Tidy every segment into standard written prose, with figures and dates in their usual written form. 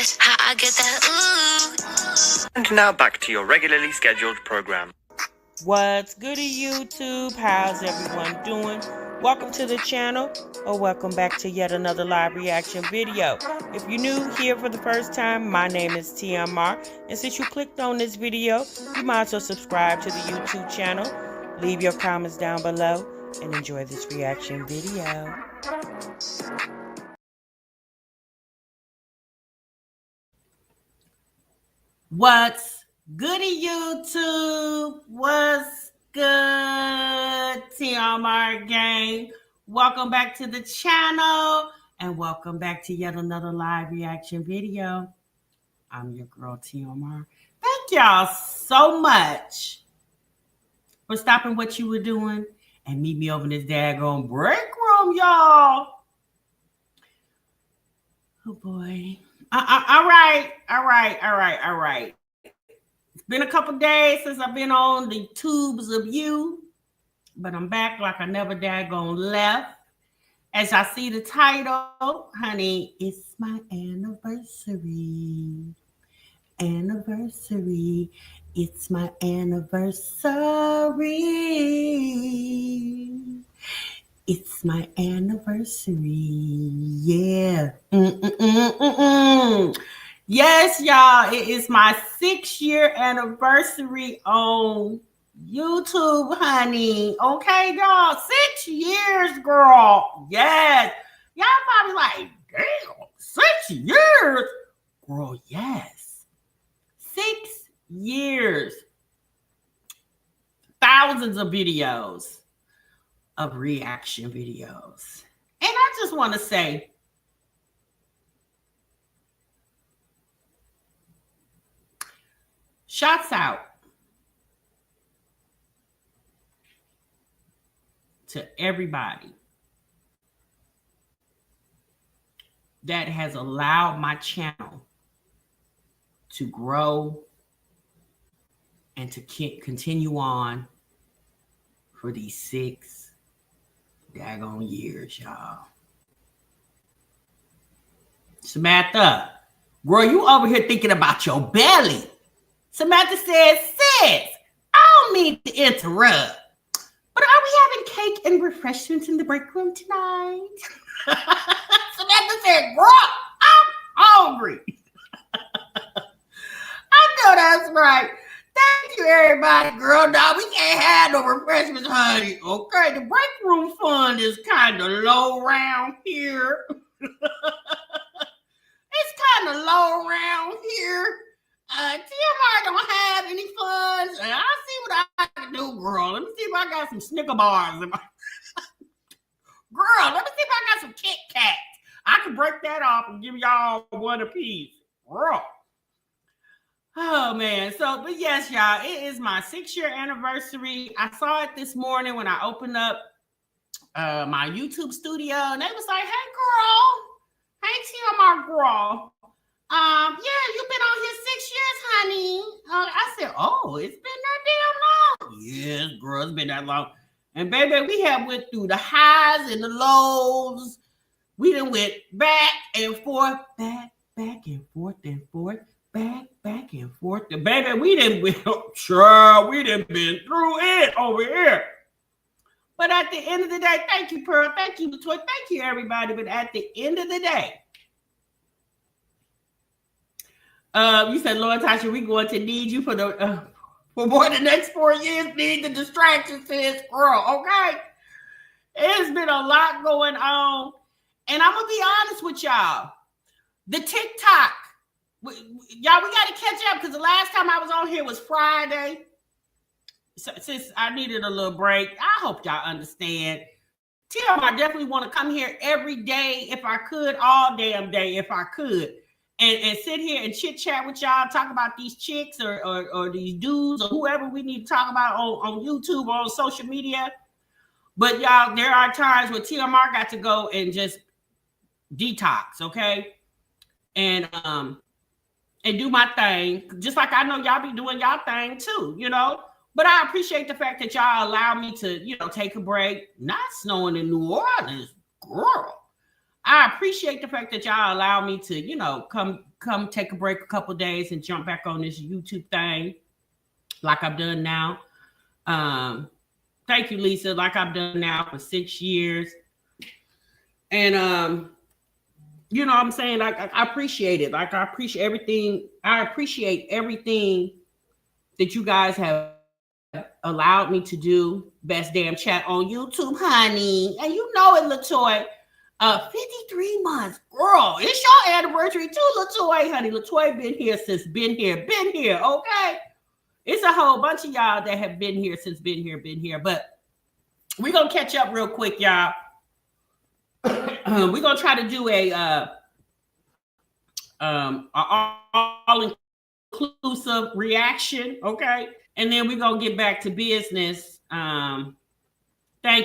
That's how I get that ooh. And now back to your regularly scheduled program. What's goody, YouTube? How's everyone doing? Welcome to the channel, or welcome back to yet another live reaction video. If you're new here for the first time, my name is TMR, and since you clicked on this video, you might as well subscribe to the YouTube channel, leave your comments down below, and enjoy this reaction video. What's goody, YouTube? What's good, TMR gang? Welcome back to the channel, and welcome back to yet another live reaction video. I'm your girl, TMR. Thank y'all so much for stopping what you were doing and meet me over in this daggone break room, y'all. Oh, boy. All right. It's been a couple days since I've been on the tubes of you, but I'm back like I never daggone left. As I see the title, honey, it's my anniversary. Anniversary. It's my anniversary. It's my anniversary. Yeah. Yes, y'all. It is my 6-year anniversary on YouTube, honey. Okay, y'all. 6 years, girl. Yes. Y'all probably like, damn, 6 years? Girl, yes. 6 years. Thousands of videos. Of reaction videos. And I just want to say, shouts out to everybody that has allowed my channel to grow and to continue on for these 6 daggone years, y'all. Samantha, girl, you over here thinking about your belly. Samantha says, sis, I don't mean to interrupt, but are we having cake and refreshments in the break room tonight? Samantha said, girl, I'm hungry. I know that's right. Thank you, everybody, girl. Now we can't have no refreshments, honey. Okay, the break room fund is kind of low around here. It's kind of low around here. TMR don't have any funds. I'll see what I can do, girl. Let me see if I got some Snicker bars in my girl. Let me see if I got some Kit Kats. I can break that off and give y'all one apiece, girl. Oh, man. So, but yes, y'all, it is my 6-year anniversary. I saw it this morning when I opened up my YouTube studio, and they was like, hey, girl. Hey, TMR girl. Yeah, you've been on here 6 years, honey. I said, oh, it's been that damn long. Yes, girl, it's been that long. And baby, we have went through the highs and the lows. We done went back and forth, back and forth and forth. Back and forth. The baby, we didn't been sure we didn't been through it over here. But at the end of the day, thank you, Pearl. Thank you, Latoya. Thank you, everybody. But at the end of the day, you said, Lord Tasha, we going to need you for the for more than the next 4 years. Need the distraction, sis, girl. Okay, it's been a lot going on, and I'm gonna be honest with y'all. The TikTok. Y'all, we got to catch up because the last time I was on here was Friday. So, since I needed a little break, I hope y'all understand. I definitely want to come here every day if I could, all damn day if I could, and sit here and chit chat with y'all, talk about these chicks or these dudes or whoever we need to talk about on YouTube or on social media. But y'all, there are times where TMR got to go and just detox, okay, and do my thing, just like I know y'all be doing y'all thing too, you know. But I appreciate the fact that y'all allow me to, you know, take a break. Not snowing in New Orleans, girl. I appreciate the fact that y'all allow me to, you know, come take a break a couple days and jump back on this YouTube thing like I've done now. Thank you, Lisa, like I've done now for 6 years. And you know what I'm saying? Like I appreciate it. Like I appreciate everything. I appreciate everything that you guys have allowed me to do. Best damn chat on YouTube, honey. And you know it, Latoy. 53 months. Girl, it's your anniversary too, Latoy, honey. Latoy been here since been here, okay? It's a whole bunch of y'all that have been here since been here. But we're going to catch up real quick, y'all. We're going to try to do a all-inclusive reaction, okay? And then we're going to get back to business. Thank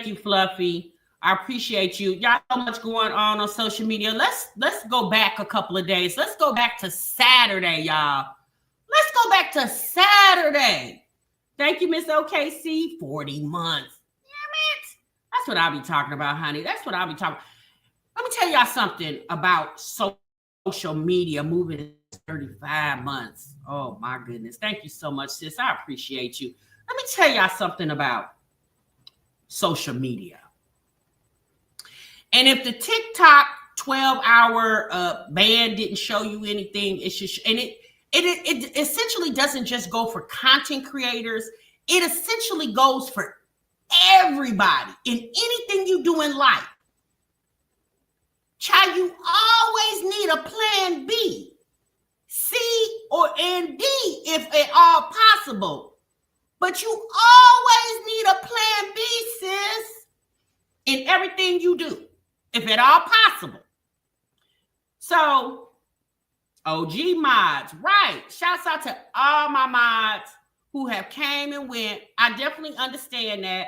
you, Fluffy. I appreciate you. Y'all so much going on social media. Let's go back a couple of days. Let's go back to Saturday, y'all. Let's go back to Saturday. Thank you, Miss OKC. 40 months. Damn it. That's what I'll be talking about, honey. That's what I'll be talking about. Let me tell y'all something about social media moving 35 months. Oh, my goodness. Thank you so much, sis. I appreciate you. Let me tell y'all something about social media. And if the TikTok 12-hour ban didn't show you anything, it's just, and it essentially doesn't just go for content creators. It essentially goes for everybody in anything you do in life. Child, you always need a plan B, C, and D if at all possible. But you always need a plan B, sis, in everything you do, if at all possible. So, OG mods, right. Shouts out to all my mods who have came and went. I definitely understand that.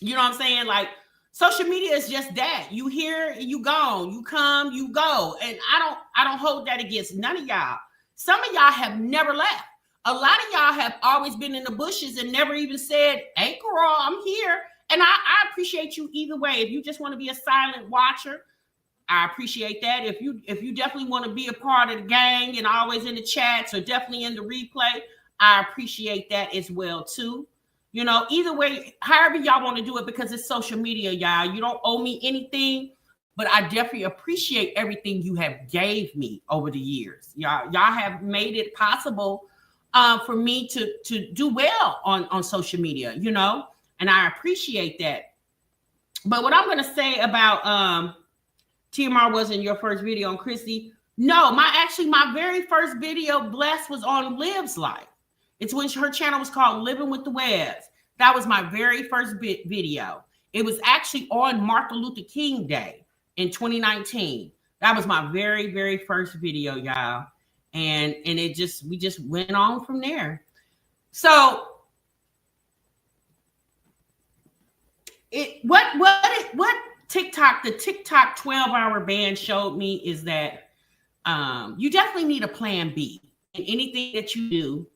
You know what I'm saying? Like, social media is just that. You here, you gone. You come, you go. And I don't hold that against none of y'all. Some of y'all have never left. A lot of y'all have always been in the bushes and never even said, hey, girl, I'm here. And I appreciate you either way. If you just want to be a silent watcher, I appreciate that. If you definitely want to be a part of the gang and always in the chats or definitely in the replay, I appreciate that as well too. You know, either way, however y'all want to do it, because it's social media, y'all. You don't owe me anything, but I definitely appreciate everything you have gave me over the years. Y'all have made it possible for me to do well on social media, you know, and I appreciate that. But what I'm going to say about TMR wasn't your first video on Chrissy. No, my very first video, Bless, was on Liv's life. It's when her channel was called Living with the Webs. That was my very first video. It was actually on Martin Luther King Day in 2019. That was my very, very first video, y'all. And we just went on from there. So what TikTok, the TikTok 12-hour ban showed me is that you definitely need a plan B in anything that you do.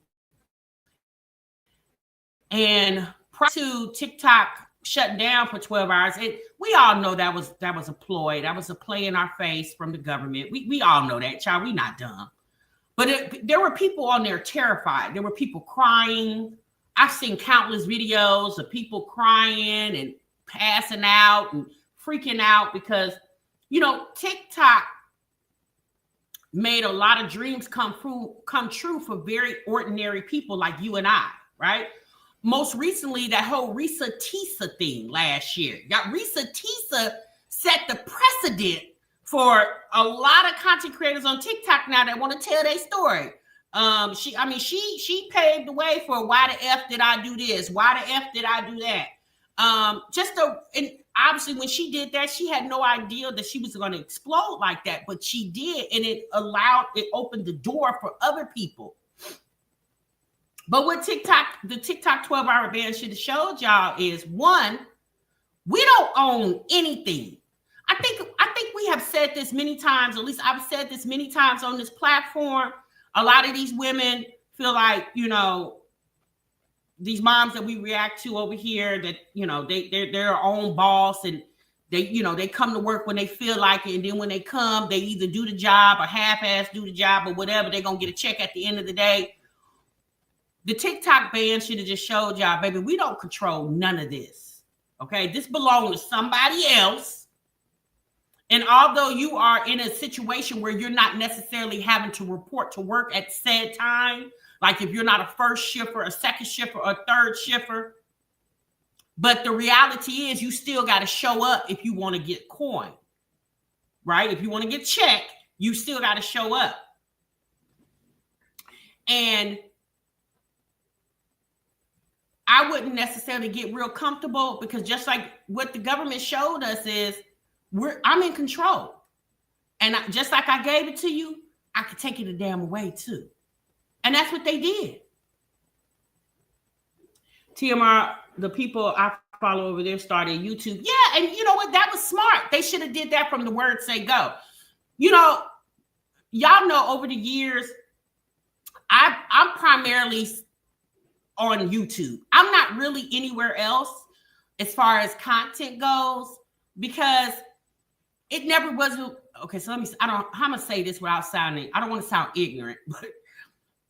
And prior to TikTok shutting down for 12 hours, we all know that was a ploy. That was a play in our face from the government. We all know that, child. We not dumb. But there were people on there terrified. There were people crying. I've seen countless videos of people crying and passing out and freaking out because, you know, TikTok made a lot of dreams come true for very ordinary people like you and I, right? Most recently, that whole Risa Tisa thing last year. Risa Tisa set the precedent for a lot of content creators on TikTok now that want to tell their story. She paved the way for why the F did I do this? Why the F did I do that? And obviously when she did that, she had no idea that she was going to explode like that, but she did. And it opened the door for other people. But what the TikTok 12-hour ban should have showed y'all is, one, we don't own anything. I think we have said this many times, at least I've said this many times on this platform. A lot of these women feel like, you know, these moms that we react to over here, that, you know, they're their own boss and They come to work when they feel like it, and then when they come, they either do the job or half-ass do the job or whatever. They're gonna get a check at the end of the day. The TikTok ban should have just showed y'all, baby, we don't control none of this. Okay, this belongs to somebody else. And although you are in a situation where you're not necessarily having to report to work at said time, like if you're not a first shifter, a second shifter, or a third shifter, but the reality is you still got to show up if you want to get coin, right? If you want to get checked, you still got to show up. And I wouldn't necessarily get real comfortable, because just like what the government showed us is I'm in control. And just like I gave it to you, I could take it a damn away too. And that's what they did. TMR, the people I follow over there started YouTube. Yeah, and you know what? That was smart. They should have did that from the word say go. Y'all know over the years, I'm primarily on YouTube. I'm not really anywhere else as far as content goes, because it never was. Okay, so I'm gonna say this without sounding, I don't want to sound ignorant, but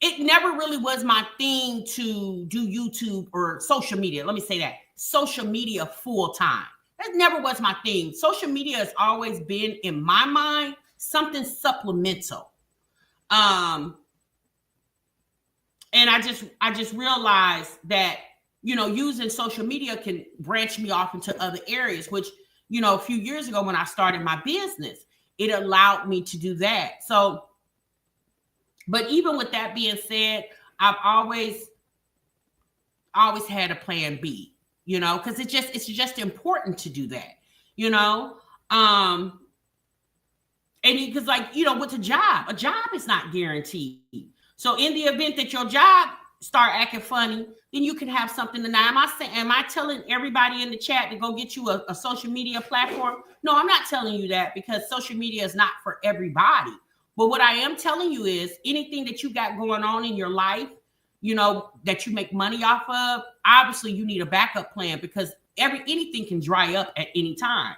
it never really was my thing to do YouTube or social media. Let me say that. Social media full time. That never was my thing. Social media has always been, in my mind, something supplemental. And I just realized that, using social media can branch me off into other areas, which, a few years ago when I started my business, it allowed me to do that. So, but even with that being said, I've always had a plan B, because it's just important to do that, and because with a job is not guaranteed. So in the event that your job start acting funny, then you can have something to now. Am I telling everybody in the chat to go get you a social media platform? No, I'm not telling you that, because social media is not for everybody. But what I am telling you is anything that you got going on in your life, that you make money off of, obviously you need a backup plan, because anything can dry up at any time.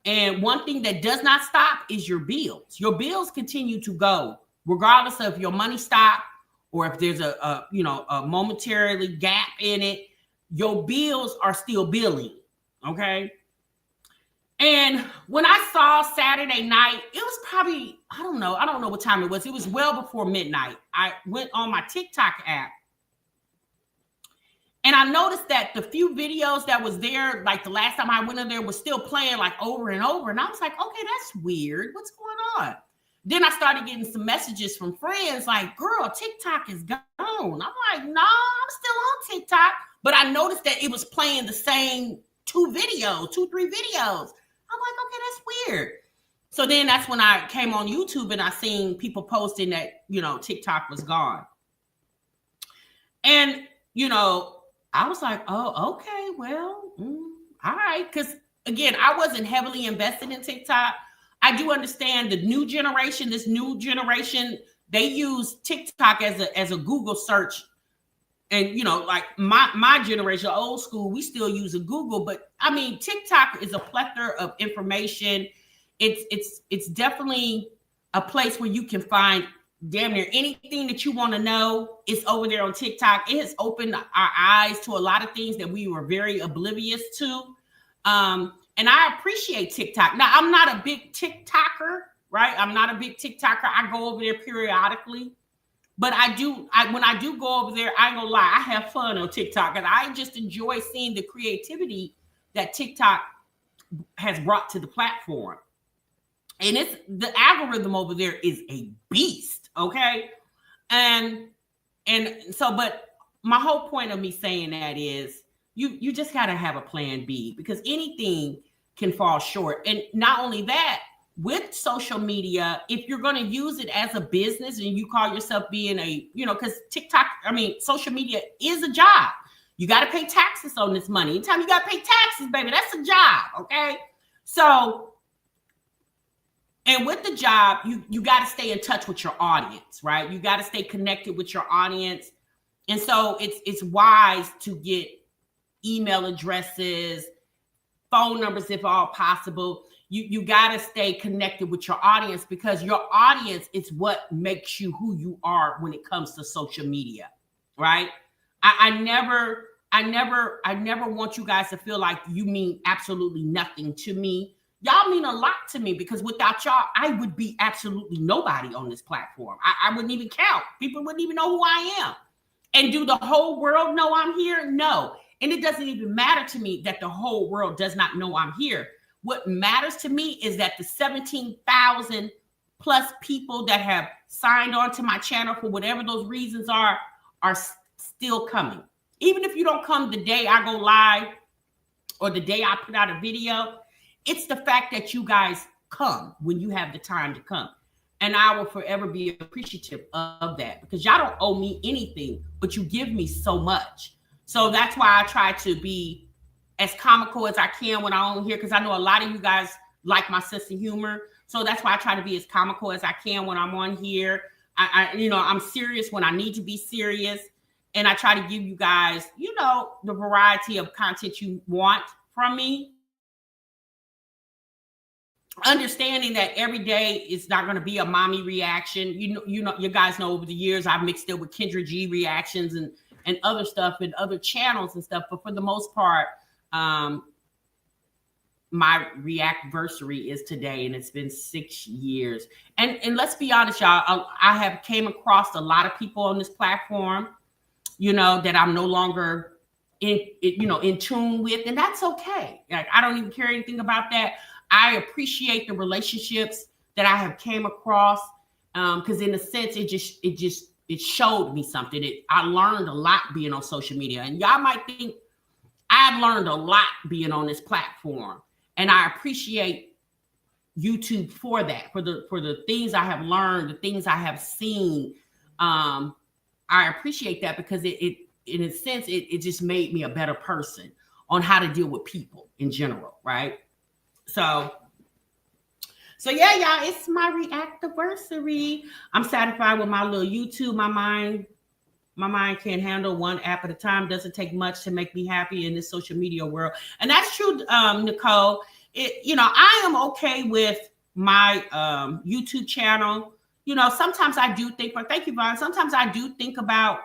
And one thing that does not stop is your bills. Your bills continue to go regardless of your money stop, or if there's a momentarily gap in it, your bills are still billing. Okay. And when I saw Saturday night, it was probably, I don't know what time it was. It was well before midnight. I went on my TikTok app, and I noticed that the few videos that was there, like the last time I went in there, was still playing like over and over. And I was like, okay, that's weird. What's going on? Then I started getting some messages from friends like, girl, TikTok is gone. I'm like, no, I'm still on TikTok. But I noticed that it was playing the same 3 videos. I'm like, okay, that's weird. So then that's when I came on YouTube and I seen people posting that, TikTok was gone. And, I was like, oh, okay, well, all right. Because again, I wasn't heavily invested in TikTok. I do understand this new generation, they use TikTok as a Google search. And, like my generation, old school, we still use a Google. But I mean, TikTok is a plethora of information. It's definitely a place where you can find damn near anything that you want to know. It's over there on TikTok. It has opened our eyes to a lot of things that we were very oblivious to. And I appreciate TikTok. Now, I'm not a big TikToker, right? I'm not a big TikToker. I go over there periodically. But when I do go over there, I ain't gonna lie, I have fun on TikTok. And I just enjoy seeing the creativity that TikTok has brought to the platform. And the algorithm over there is a beast, okay? And so, but my whole point of me saying that is you just gotta have a plan B, because anything can fall short. And not only that, with social media, if you're going to use it as a business and you call yourself being because social media is a job. You got to pay taxes on this money. Anytime you got to pay taxes, baby, that's a job. Okay. So, and with the job, you got to stay in touch with your audience, right? You got to stay connected with your audience. And so it's wise to get email addresses, phone numbers if all possible. You got to stay connected with your audience, because your audience is what makes you who you are when it comes to social media, right? I never want you guys to feel like you mean absolutely nothing to me. Y'all mean a lot to me, because without y'all, I would be absolutely nobody on this platform. I wouldn't even count. People wouldn't even know who I am. And do the whole world know I'm here? No. And it doesn't even matter to me that the whole world does not know I'm here. What matters to me is that the 17,000 plus people that have signed on to my channel for whatever those reasons are still coming. Even if you don't come the day I go live or the day I put out a video, it's the fact that you guys come when you have the time to come. And I will forever be appreciative of that, because y'all don't owe me anything, but you give me so much. So that's why I try to be as comical as I can when I'm here, because I know a lot of you guys like my sense of humor. So that's why I try to be as comical as I can when I'm on here. I'm serious when I need to be serious. And I try to give you guys, the variety of content you want from me. Understanding that every day it's not going to be a mommy reaction. You guys know over the years I've mixed it with Kendra G reactions and other stuff and other channels and stuff. But for the most part, My Reactversary is today, and it's been 6 years. And let's be honest, y'all, I have came across a lot of people on this platform, that I'm no longer in tune with, and that's okay. Like, I don't even care anything about that. I appreciate the relationships that I have came across, because in a sense, it showed me something. I learned a lot being on social media, and y'all might think I've learned a lot being on this platform, and I appreciate YouTube for that, for the things I have learned, the things I have seen. I appreciate that, because it in a sense, it just made me a better person on how to deal with people in general, right? So yeah, y'all, it's my Reactversary. I'm satisfied with my little YouTube. My mind can't handle one app at a time. Doesn't take much to make me happy in this social media world. And that's true, Nicole. I am okay with my YouTube channel. Sometimes I do think, but thank you, Vaughn. Sometimes I do think about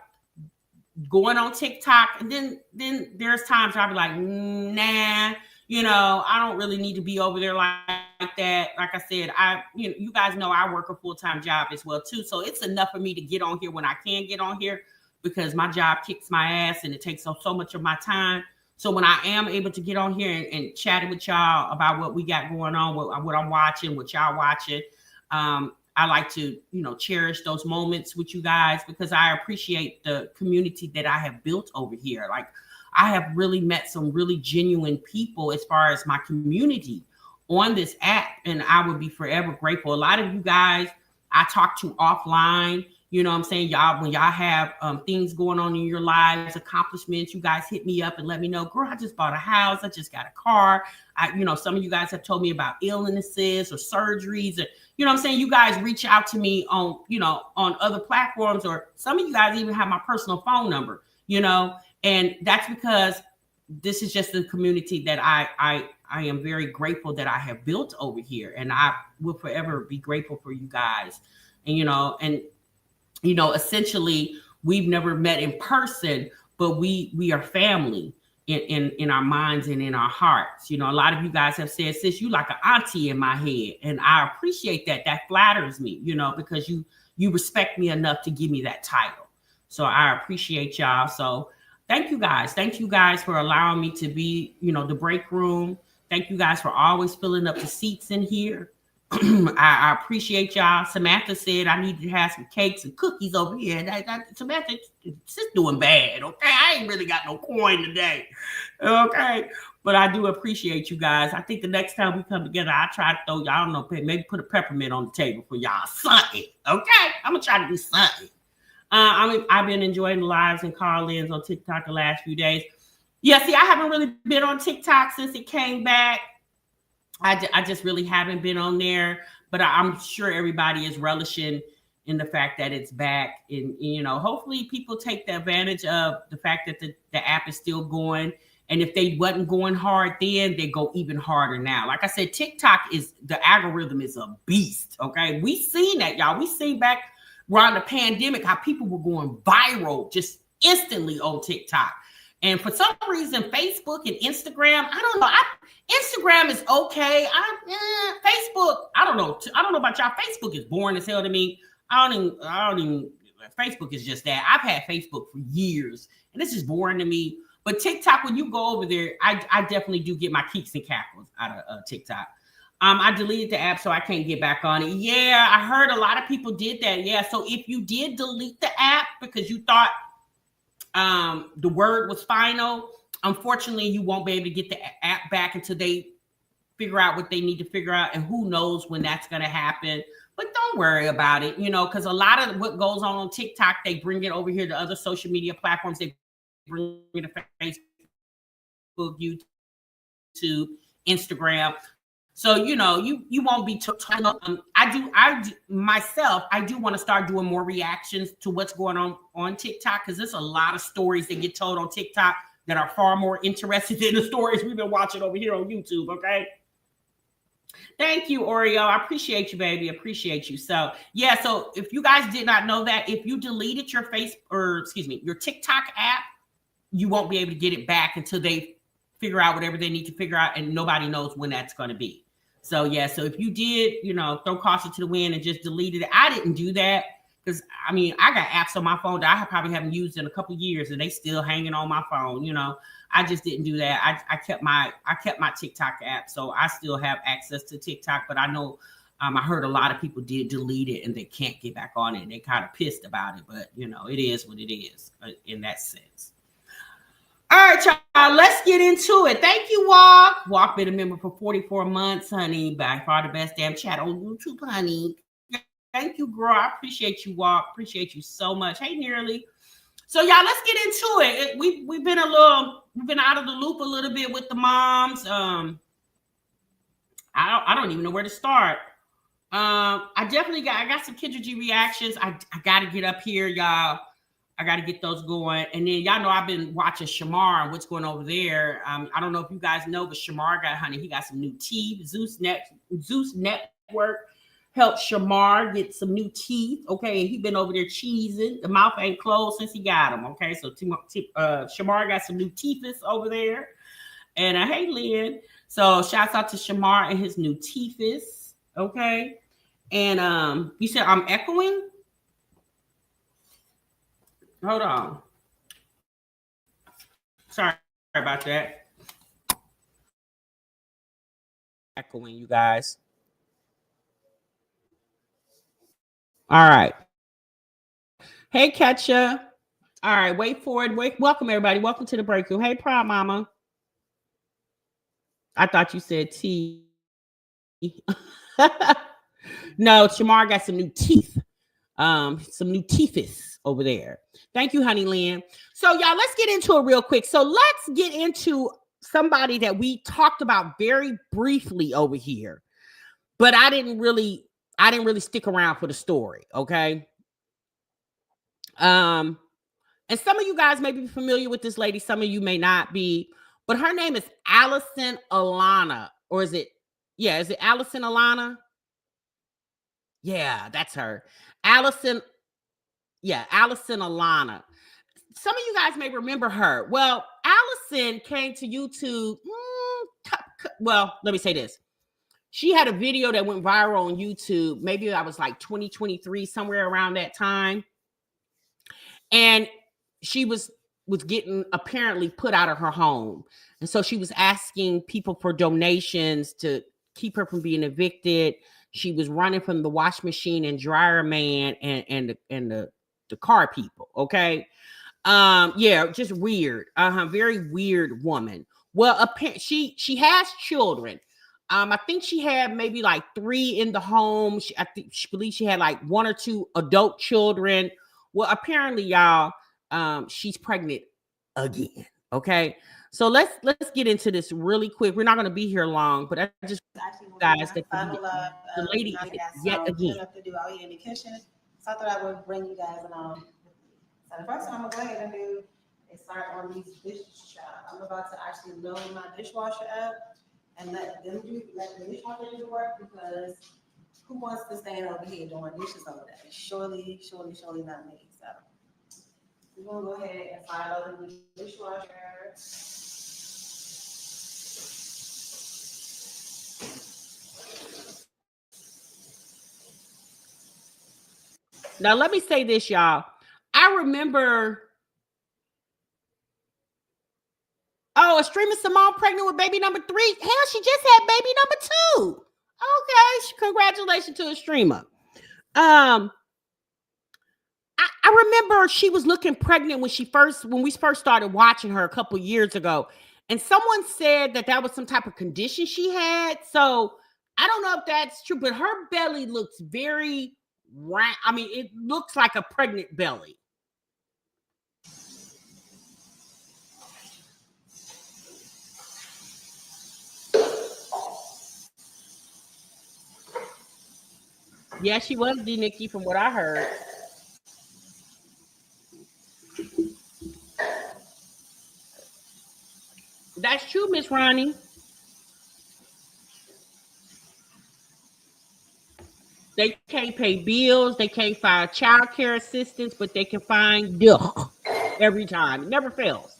going on TikTok. And then there's times where I'll be like, nah, I don't really need to be over there like that. Like I said, you guys know I work a full-time job as well too. So it's enough for me to get on here when I can get on here, because my job kicks my ass and it takes up so much of my time. So when I am able to get on here and chat with y'all about what we got going on, what I'm watching, what y'all watching, I like to, cherish those moments with you guys, because I appreciate the community that I have built over here. Like, I have really met some really genuine people as far as my community on this app, and I would be forever grateful. A lot of you guys I talk to offline, you know what I'm saying? Y'all, when y'all have things going on in your lives, accomplishments, you guys hit me up and let me know, girl, I just bought a house. I just got a car. Some of you guys have told me about illnesses or surgeries, or, you know what I'm saying? You guys reach out to me on, on other platforms, or some of you guys even have my personal phone number, and that's because this is just the community that I am very grateful that I have built over here, and I will forever be grateful for you guys. And essentially, we've never met in person, but we are family in our minds and in our hearts. A lot of you guys have said, sis, you like an auntie in my head, and I appreciate that. That flatters me, because you respect me enough to give me that title. So I appreciate y'all. So thank you guys. Thank you guys for allowing me to be, the break room. Thank you guys for always filling up the seats in here. I appreciate y'all. Samantha said I need to have some cakes and cookies over here. And Samantha, she's doing bad, okay? I ain't really got no coin today, okay? But I do appreciate you guys. I think the next time we come together, I try to throw y'all, I don't know, maybe put a peppermint on the table for y'all. Something, okay? I'm going to try to do something. I've been enjoying the lives and call-ins on TikTok the last few days. Yeah, see, I haven't really been on TikTok since it came back. I just really haven't been on there, but I'm sure everybody is relishing in the fact that it's back. And, hopefully people take the advantage of the fact that the app is still going And if they wasn't going hard then, they go even harder now. Like I said, TikTok is, the algorithm is a beast, okay? We seen that, y'all. We seen back around the pandemic how people were going viral just instantly on TikTok. And for some reason, Facebook and Instagram, I don't know. Instagram is okay. Facebook, I don't know. I don't know about y'all. Facebook is boring as hell to me. I don't even, Facebook is just that. I've had Facebook for years, and this is boring to me. But TikTok, when you go over there, I definitely do get my kicks and cackles out of TikTok. I deleted the app, so I can't get back on it. Yeah, I heard a lot of people did that. Yeah, so if you did delete the app because you thought the word was final, unfortunately, you won't be able to get the app back until they figure out what they need to figure out, and who knows when that's going to happen. But don't worry about it, because a lot of what goes on TikTok, they bring it over here to other social media platforms. They bring it to Facebook, YouTube, Instagram. So, you won't be I do want to start doing more reactions to what's going on TikTok, because there's a lot of stories that get told on TikTok that are far more interesting than the stories we've been watching over here on YouTube, okay? Thank you, Oreo. I appreciate you, baby. Appreciate you. So, yeah, so if you guys did not know that, if you deleted your your TikTok app, you won't be able to get it back until they figure out whatever they need to figure out, and nobody knows when that's going to be. So, yeah, so if you did, throw caution to the wind and just deleted it, I didn't do that because, I got apps on my phone that I probably haven't used in a couple of years, and they still hanging on my phone, I just didn't do that. I kept my TikTok app, so I still have access to TikTok, but I know I heard a lot of people did delete it and they can't get back on it. And they kind of pissed about it, but it is what it is in that sense. All right, y'all, let's get into it. Thank you, Walk. Walk been a member for 44 months, honey. By far the best damn chat on YouTube, honey. Thank you, girl. I appreciate you, Walk. Appreciate you so much. Hey, Nearly. So, y'all, let's get into it. We've been out of the loop a little bit with the moms. I don't even know where to start. I got some Kendra reactions. I got to get up here, y'all. I got to get those going. And then y'all know I've been watching Shamar and what's going over there. I don't know if you guys know, but Shamar he got some new teeth. Zeus Network helped Shamar get some new teeth. Okay, he been over there cheesing. The mouth ain't closed since he got them. Okay, so Shamar got some new teeth over there. And hey, Lynn. So shouts out to Shamar and his new teeth. Okay. And you said I'm echoing? Hold on. Sorry about that. Echoing, you guys. All right. Hey, Ketcha. All right, wait for it. Welcome, everybody. Welcome to the break room. Hey, Proud Mama. I thought you said T. No, Shamar got some new teeth. Some new teethis over there. Thank you, Honey Lynn. So, y'all, let's get into it real quick. So let's get into somebody that we talked about very briefly over here, but I didn't really stick around for the story. Okay. And some of you guys may be familiar with this lady. Some of you may not be, but her name is Allison Alana, or is it Allison Alana? Yeah, that's her. Allison Alana. Some of you guys may remember her. Well, Allison came to YouTube. Well, let me say this. She had a video that went viral on YouTube. Maybe I was like 2023, somewhere around that time. And she was getting apparently put out of her home. And so she was asking people for donations to keep her from being evicted. She was running from the wash machine and dryer man and the car people. Okay. Yeah, just weird. Very weird woman. Well, she has children. I think she had maybe like 3 in the home. She believes she had like 1 or 2 adult children. Well, apparently, y'all, she's pregnant again. Okay. So let's get into this really quick. We're not going to be here long, but I just guys that the lady yet again. I'll eat in the kitchen. So I thought I would bring you guys along. So the first one I'm gonna go ahead and do and start on these dishes, child. I'm about to actually load my dishwasher up and let the dishwasher do the work, because who wants to stand over here doing dishes over there? Surely not me. So we're gonna go ahead and fire load the dishwasher. Now, let me say this, y'all. I remember, a streamer Simone pregnant with baby number 3. Hell, she just had baby number 2. Okay, congratulations to a streamer. I remember she was looking pregnant when we first started watching her a couple years ago, and someone said that was some type of condition she had. So I don't know if that's true, but her belly looks very round. I mean, it looks like a pregnant belly. Yeah, she was D Nikki from what I heard. That's true, Miss Ronnie. They can't pay bills, they can't find child care assistance, but they can find every time. It never fails.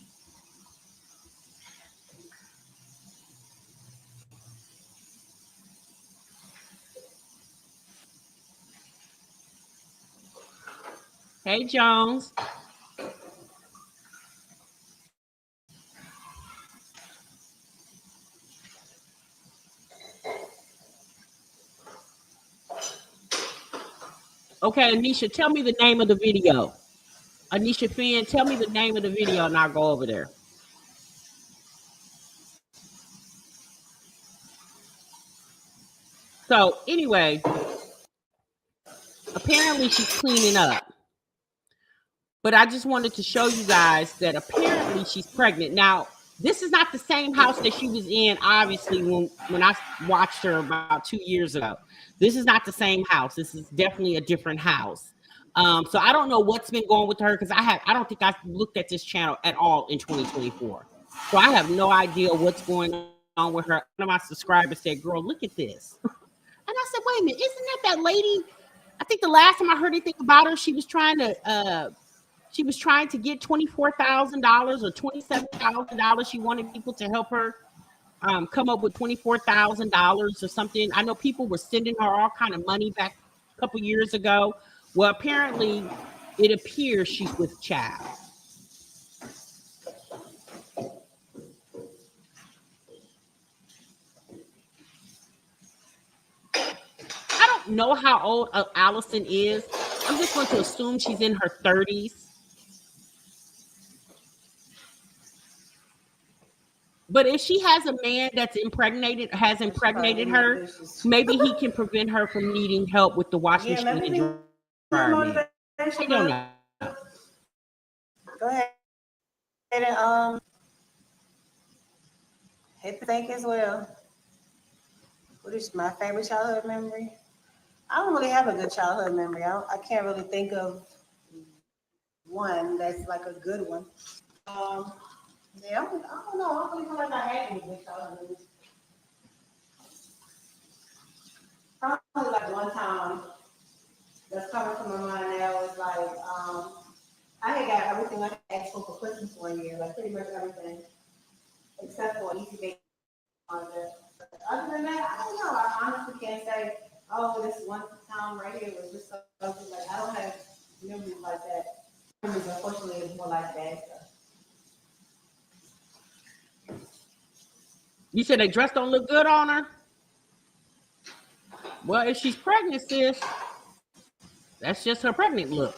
Hey, Jones. Okay, Anisha, tell me the name of the video. Anisha Finn, tell me the name of the video and I'll go over there. So anyway, apparently she's cleaning up. But I just wanted to show you guys that apparently she's pregnant. Now, this is not the same house that she was in, obviously, when I watched her about 2 years ago. This is not the same house. This is definitely a different house. So I don't know what's been going with her, because I don't think I've looked at this channel at all in 2024. So I have no idea what's going on with her. One of my subscribers said, "Girl, look at this." And I said, "Wait a minute, isn't that lady?" I think the last time I heard anything about her, she was trying to get $24,000 or $27,000. She wanted people to help her come up with $24,000 or something. I know people were sending her all kind of money back a couple years ago. Well, apparently it appears she's with child. I don't know how old Allison is. I'm just going to assume she's in her 30s. But if she has a man that's has impregnated her, maybe he can prevent her from needing help with the washing machine and dryer. I don't know. Go ahead and hit the thank as well. What is my favorite childhood memory? I don't really have a good childhood memory. I can't really think of one that's like a good one. Yeah, I don't know. I don't really feel like I had any good childhood. Probably like one time that's coming to my mind now is like I had got everything I asked for Christmas one year, like pretty much everything, except for easy bake. Other than that, I don't know. I honestly can't say, oh, this one time right here was just something like I don't have memories like that. Memories, unfortunately, is more like bad stuff. You said they dress don't look good on her? Well, if she's pregnant, sis, that's just her pregnant look.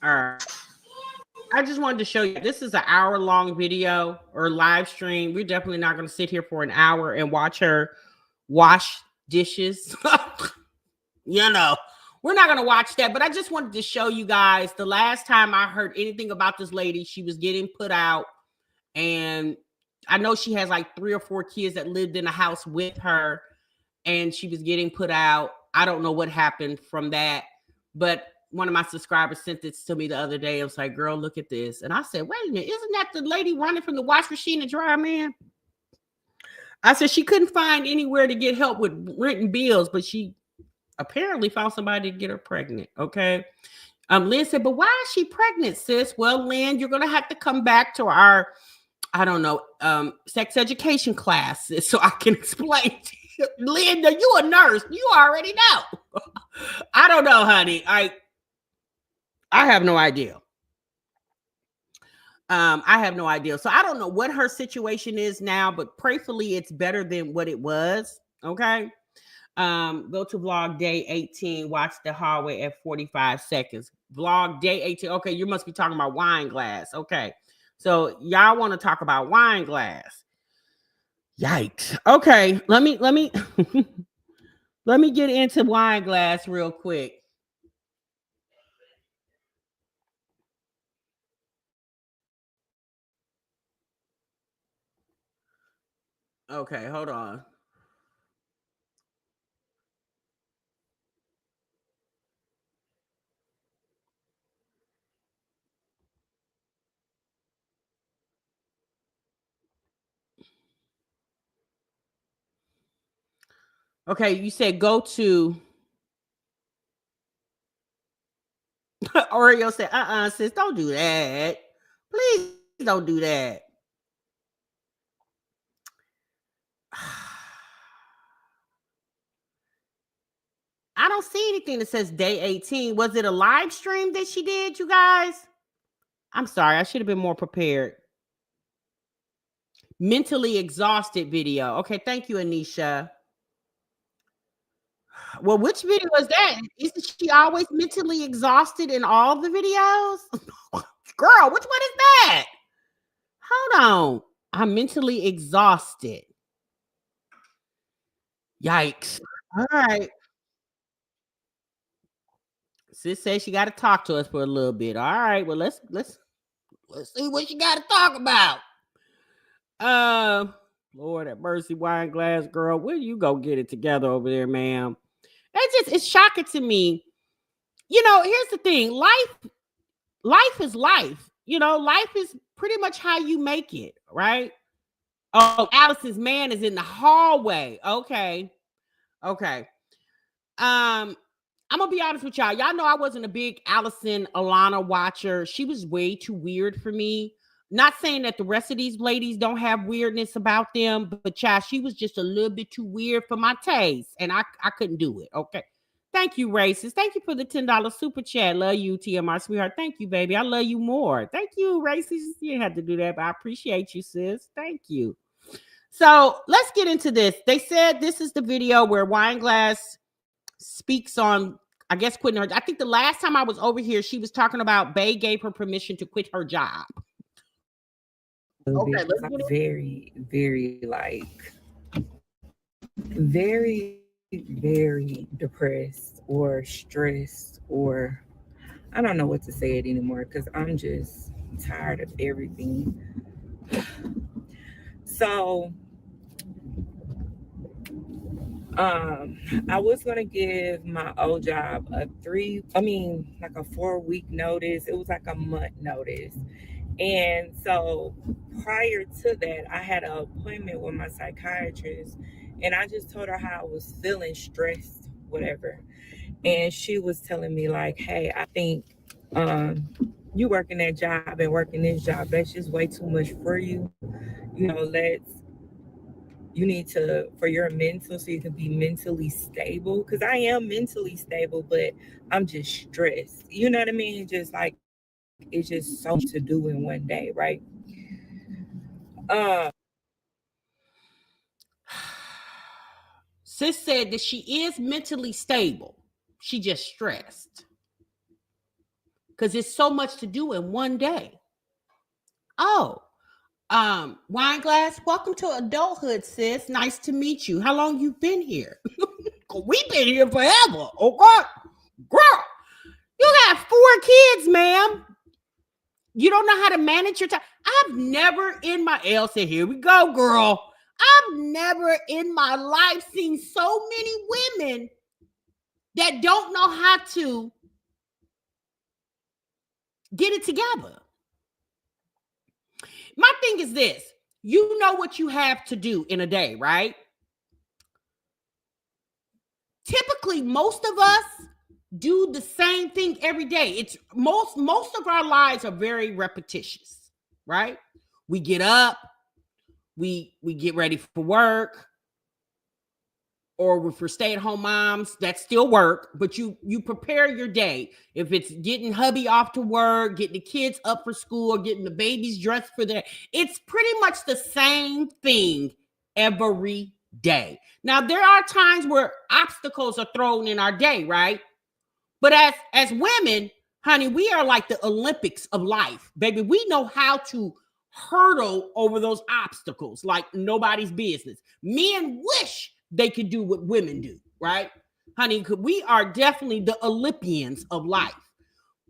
All right. I just wanted to show you, this is an hour-long video or live stream. We're definitely not going to sit here for an hour and watch her wash dishes. You know, we're not going to watch that, but I just wanted to show you guys the last time I heard anything about this lady, she was getting put out. And I know she has like 3 or 4 kids that lived in a house with her, and she was getting put out. I don't know what happened from that, but one of my subscribers sent this to me the other day. I was like, girl, look at this. And I said, wait a minute, isn't that the lady running from the wash machine and dryer man? I said she couldn't find anywhere to get help with rent and bills, but she apparently found somebody to get her pregnant. Okay. Lynn said, but why is she pregnant, sis? Well, Lynn, you're going to have to come back to our, I don't know, sex education classes so I can explain to you. Lynn, you a nurse. You already know. I don't know, honey. I have no idea. I have no idea. So I don't know what her situation is now, but prayerfully it's better than what it was. Okay. Go to vlog day 18, watch the hallway at 45 seconds. Vlog day 18. Okay, you must be talking about wine glass. Okay. So y'all want to talk about wine glass. Yikes. Okay, let me let me get into wine glass real quick. Okay, hold on. Okay, you said go to Oreo said, sis, don't do that. Please don't do that. I don't see anything that says day 18. Was it a live stream that she did, you guys? I'm sorry. I should have been more prepared. Mentally exhausted video. Okay, thank you, Anisha. Well, which video is that? Isn't she always mentally exhausted in all the videos? Girl, which one is that? Hold on. I'm mentally exhausted. Yikes. All right. Sis says she got to talk to us for a little bit. All right. Well, let's see what she got to talk about. Lord have mercy, wine glass girl. Where you go get it together over there, ma'am? It's shocking to me. You know, here's the thing. Life is life. You know, life is pretty much how you make it, right? Oh, Allison's man is in the hallway. Okay. I'm gonna be honest with y'all. Y'all know I wasn't a big Allison Alana watcher. She was way too weird for me. Not saying that the rest of these ladies don't have weirdness about them, but child, she was just a little bit too weird for my taste, and I couldn't do it. Okay. Thank you, racist. Thank you for the $10 super chat. Love you, TMR sweetheart. Thank you, baby. I love you more. Thank you, racist. You didn't have to do that, but I appreciate you, sis. Thank you. So let's get into this. They said this is the video where Wineglass speaks on, I guess, quitting her. I think the last time I was over here, she was talking about Bay gave her permission to quit her job. Okay, very, very very, very depressed or stressed, or I don't know what to say it anymore because I'm just tired of everything. So I was gonna give my old job a 4-week notice. It was like a month notice. And so prior to that, I had an appointment with my psychiatrist, and I just told her how I was feeling stressed, whatever. And she was telling me like, hey, I think you working that job and working this job, that's just way too much for you. You know, you need to, for your mental, so you can be mentally stable. Because I am mentally stable, but I'm just stressed. You know what I mean? Just like, it's just so much to do in one day, right? Sis said that she is mentally stable. She just stressed. Because it's so much to do in one day. Oh, Wineglass, welcome to adulthood, sis. Nice to meet you. How long you been here? We've been here forever, okay? Girl, you got 4 kids, ma'am. You don't know how to manage your time. I've never in my L said, here we go, girl. I've never in my life seen so many women that don't know how to get it together. My thing is this. You know what you have to do in a day, right? Typically, most of us do the same thing every day. It's most of our lives are very repetitious, right? We get up, we get ready for work, or for stay-at-home moms, that's still work, but you prepare your day. If it's getting hubby off to work, getting the kids up for school, getting the babies dressed for their, it's pretty much the same thing every day. Now, there are times where obstacles are thrown in our day, right? But as women, honey, we are like the Olympics of life, baby. We know how to hurdle over those obstacles like nobody's business. Men wish they could do what women do, right? Honey, we are definitely the Olympians of life.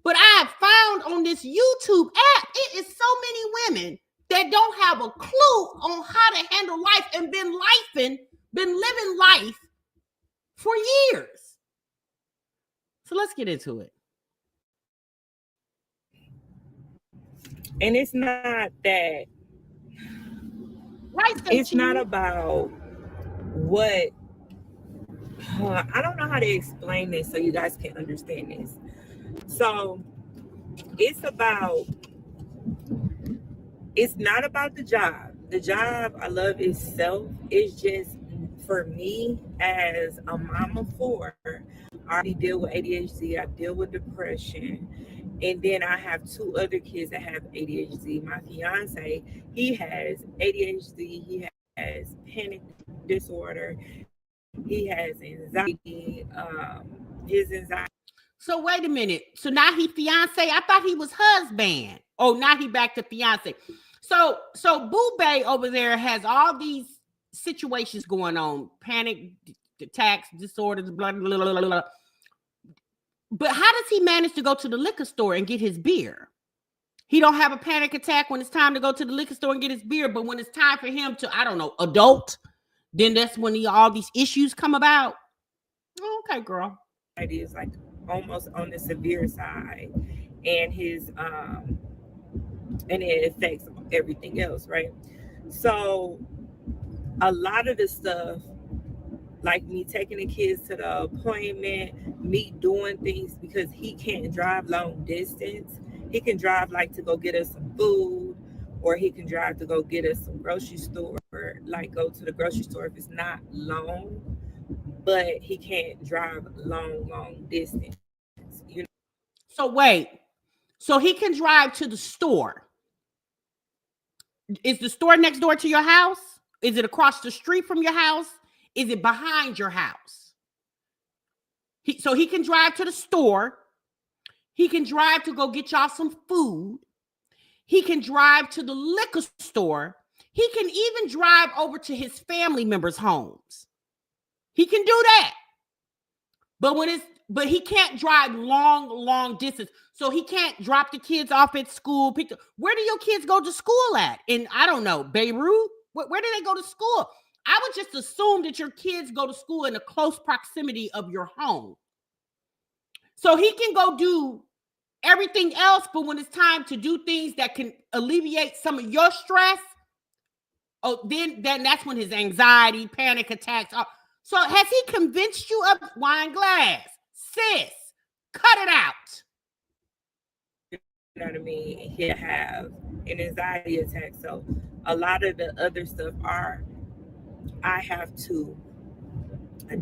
But I have found on this YouTube app, it is so many women that don't have a clue on how to handle life and been living life for years. So let's get into it. And it's not that, it's not about what, I don't know how to explain this so you guys can understand this. So it's not about the job. The job, I love itself. It's just, for me as a mom of 4, I already deal with ADHD, I deal with depression, and then I have 2 other kids that have ADHD. My fiance, he has ADHD, he has panic disorder, he has anxiety, his anxiety. So wait a minute. So now he fiance? I thought he was husband. Oh, now he back to fiance. So Baebay over there has all these situations going on, panic attacks, disorders, blah, blah, blah, blah, blah. But how does he manage to go to the liquor store and get his beer? He don't have a panic attack when it's time to go to the liquor store and get his beer, but when it's time for him to, I don't know, adult, then that's when all these issues come about. Okay, girl. It is like almost on the severe side, and his and it affects everything else, right? So a lot of the stuff, like me taking the kids to the appointment, me doing things, because he can't drive long distance. He can drive like to go get us some food, or he can drive to go get us some grocery store, like go to the grocery store if it's not long, but he can't drive long distance, you know. So wait, so he can drive to the store. Is the store next door to your house? Is it across the street from your house? Is it behind your house? So he can drive to the store. He can drive to go get y'all some food. He can drive to the liquor store. He can even drive over to his family members' homes. He can do that. But he can't drive long distance. So he can't drop the kids off at school. Where do your kids go to school at? In, I don't know, Beirut? Where do they go to school? I would just assume that your kids go to school in a close proximity of your home. So he can go do everything else, but when it's time to do things that can alleviate some of your stress, then that's when his anxiety, panic attacks are. So has he convinced you of wine glass? Sis, cut it out. You know what I mean? He'll have an anxiety attack. So a lot of the other stuff I have to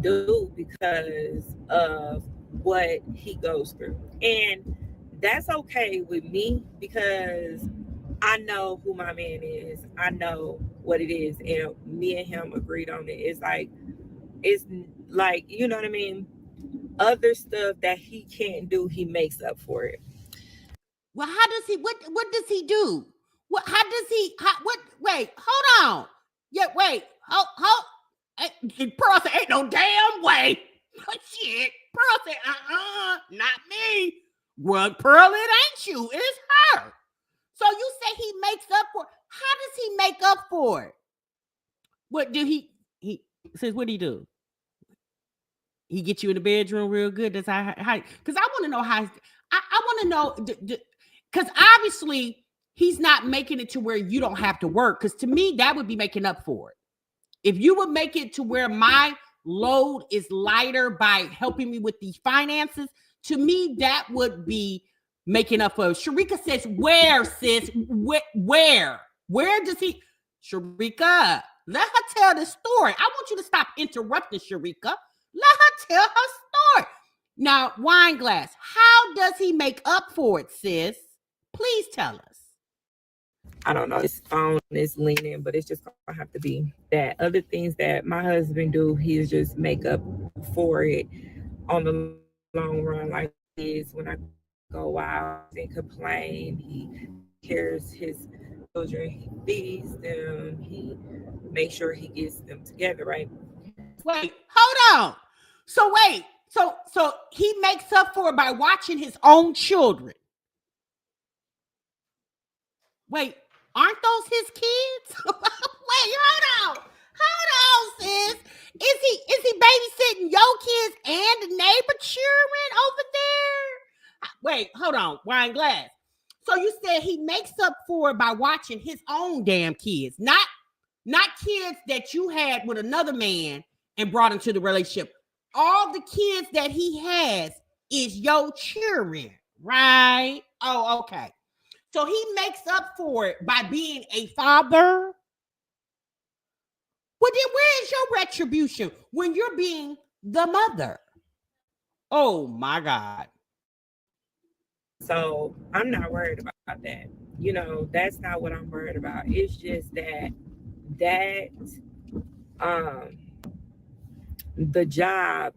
do because of what he goes through. And that's okay with me because I know who my man is. I know what it is. And me and him agreed on it. It's like, you know what I mean? Other stuff that he can't do, he makes up for it. Well, how does he, what does he do? Wait, hold on. Yeah, wait, hold. Pearl said, ain't no damn way. Shit. Pearl said, not me. Well, Pearl, it ain't you. It's her. So you say he makes up for it. How does he make up for it? What do he says, what do he do? He get you in the bedroom real good. That's how because I want to know how. I want to know because obviously he's not making it to where you don't have to work. Because to me, that would be making up for it. If you would make it to where my load is lighter by helping me with these finances, to me, that would be making up for it. Sharika says, where, sis? Where? Where does he? Sharika, let her tell the story. I want you to stop interrupting Sharika. Let her tell her story. Now, wine glass, how does he make up for it, sis? Please tell us. I don't know. His phone is leaning, but it's just gonna have to be that. Other things that my husband do, he's just make up for it on the long run. Like this, when I go out and complain, he cares his children, he feeds them, he makes sure he gets them together, right? Wait, hold on. So wait, so he makes up for it by watching his own children. Wait, aren't those his kids? Wait, hold on, sis. Is he babysitting your kids and the neighbor children over there? Wait, hold on, wine glass. So you said he makes up for it by watching his own damn kids, not kids that you had with another man and brought into the relationship. All the kids that he has is your children, right? Oh, okay. So he makes up for it by being a father. Well, then where is your retribution when you're being the mother? Oh, my God. So I'm not worried about that. You know, that's not what I'm worried about. It's just that the job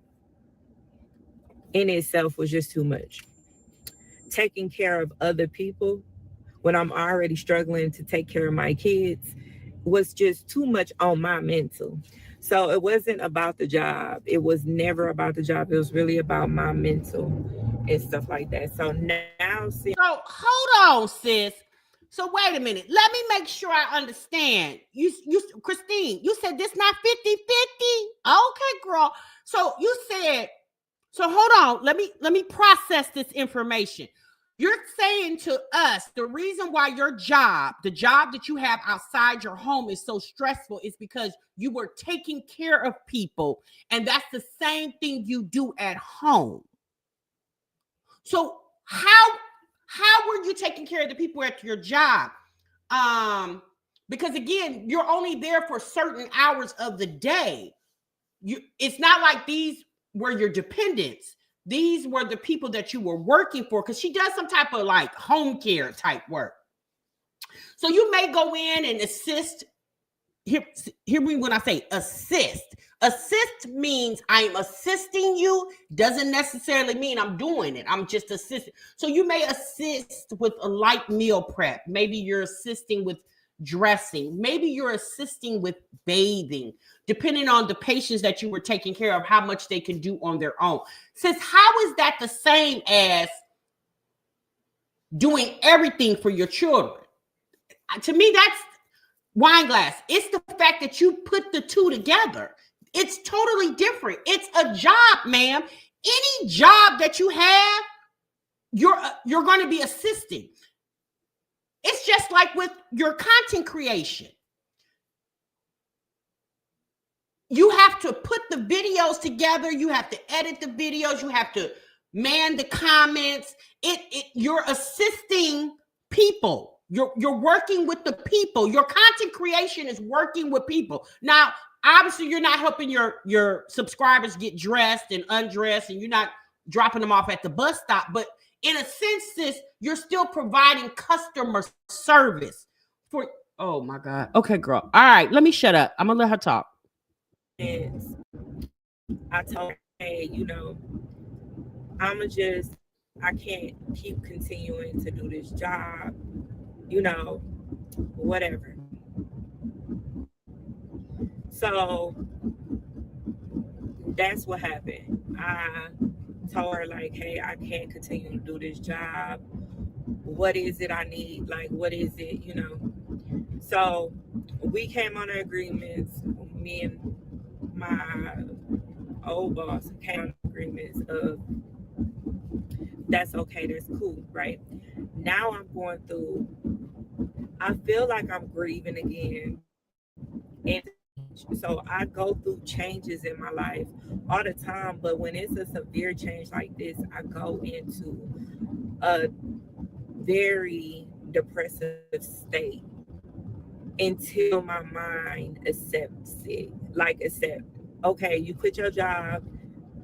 in itself was just too much. Taking care of other people when I'm already struggling to take care of my kids was just too much on my mental. So it wasn't about the job. It was never about the job. It was really about my mental and stuff like that. So now, so hold on, sis. So wait a minute. Let me make sure I understand. You Christine, you said this not 50-50? Okay, girl. So you said, so hold on. Let me process this information. You're saying to us the reason why your job, the job that you have outside your home is so stressful is because you were taking care of people, and that's the same thing you do at home. So how were you taking care of the people at your job? Because again, you're only there for certain hours of the day. It's not like these were your dependents. These were the people that you were working for, because she does some type of like home care type work. So you may go in and assist. Hear me when I say assist. Assist means I'm assisting you. Doesn't necessarily mean I'm doing it. I'm just assisting. So you may assist with a light meal prep. Maybe you're assisting with dressing. Maybe you're assisting with bathing, depending on the patients that you were taking care of, how much they can do on their own. Says, how is that the same as doing everything for your children? To me, that's wine glass. It's the fact that you put the two together. It's totally different. It's a job, ma'am. Any job that you have, you're going to be assisting. It's just like with your content creation. You have to put the videos together. You have to edit the videos. You have to man the comments. You're assisting people. You're working with the people. Your content creation is working with people. Now, obviously, you're not helping your subscribers get dressed and undressed, and you're not dropping them off at the bus stop. But in a sense, sis, you're still providing customer service for. Oh my God. Okay, girl. All right, let me shut up. I'm gonna let her talk. I told her, hey, you know, I can't keep continuing to do this job, you know, whatever. So that's what happened. I told her, like, hey, I can't continue to do this job. What is it I need? Like, what is it, you know? So we came on agreements. Me and my old boss came on agreements of that's okay, that's cool, right? Now I'm going through, I feel like I'm grieving again. And so I go through changes in my life all the time, but when it's a severe change like this, I go into a very depressive state until my mind accepts it. Like, accept, okay, you quit your job,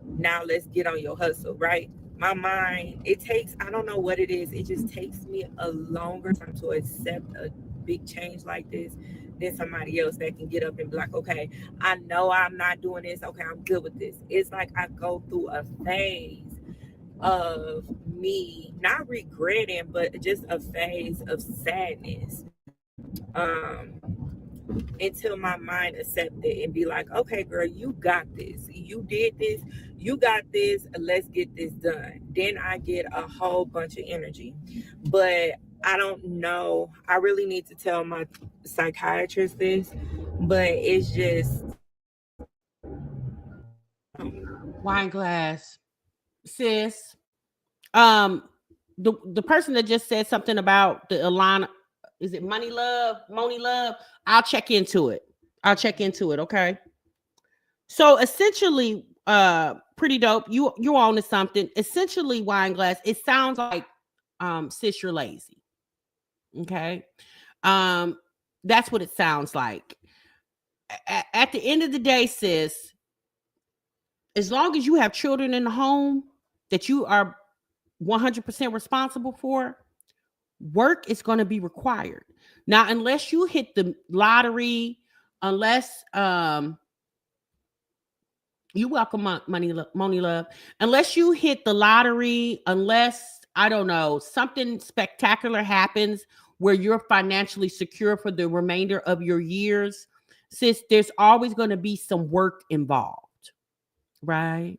now let's get on your hustle, right? My mind, it takes, I don't know what it is, it just takes me a longer time to accept a big change like this than somebody else that can get up and be like, okay, I know I'm not doing this, okay, I'm good with this. It's like I go through a phase of me not regretting, but just a phase of sadness, until my mind accept it and be like, okay, girl, you got this, you did this, you got this, let's get this done. Then I get a whole bunch of energy. But I don't know, I really need to tell my psychiatrist this, but it's just Wine glass, sis. The person that just said something about the Alana, is it Money Love, Moni Love? I'll check into it. Okay. So essentially, pretty dope. You on to something. Essentially, wine glass. It sounds like sis, you're lazy. Okay. That's what it sounds like. At the end of the day, sis, as long as you have children in the home that you are 100% responsible for, work is going to be required. Now, unless you hit the lottery, unless you welcome money, love, unless you hit the lottery, unless, I don't know, something spectacular happens where you're financially secure for the remainder of your years, sis, there's always going to be some work involved, right?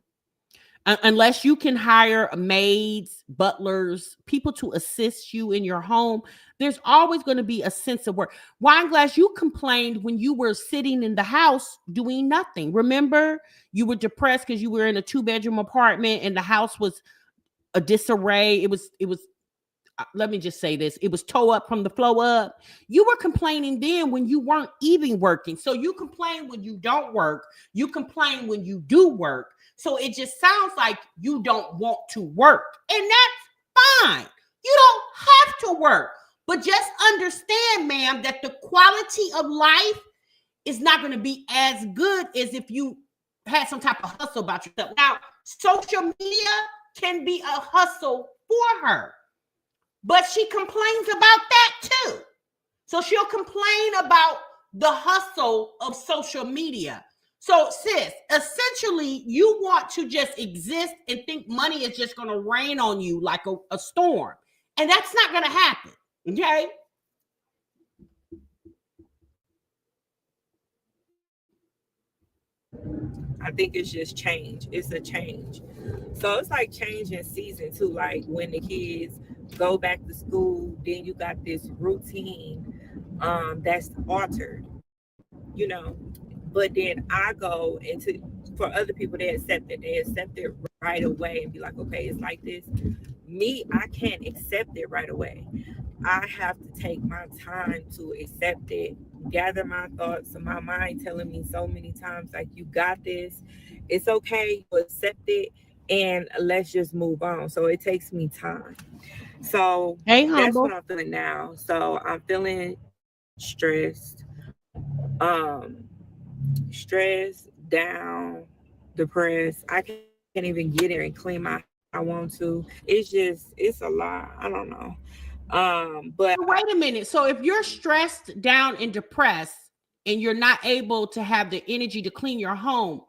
Unless you can hire maids, butlers, people to assist you in your home, there's always going to be a sense of work. Wine glass, you complained when you were sitting in the house doing nothing. Remember, you were depressed because you were in a 2-bedroom apartment and the house was a disarray. It was. Let me just say this. It was toe up from the flow up. You were complaining then when you weren't even working. So you complain when you don't work. You complain when you do work. So it just sounds like you don't want to work. And that's fine. You don't have to work. But just understand, ma'am, that the quality of life is not going to be as good as if you had some type of hustle about yourself. Now, social media can be a hustle for her. But she complains about that too. So she'll complain about the hustle of social media. So sis, essentially you want to just exist and think money is just going to rain on you like a storm. And that's not going to happen. Okay. I think it's just change. It's a change. So it's like change in season too. Like when the kids go back to school, then you got this routine that's altered, you know. But then I go into, for other people, they accept it right away and be like, okay, it's like this. Me, I can't accept it right away. I have to take my time to accept it, gather my thoughts, and my mind telling me so many times, like, you got this, it's okay, you accept it, and let's just move on. So it takes me time. So that's what I'm feeling now. So I'm feeling stressed, down, depressed. I can't even get in and clean my I want to. It's a lot. I don't know. But wait a minute. So if you're stressed, down, and depressed, and you're not able to have the energy to clean your home,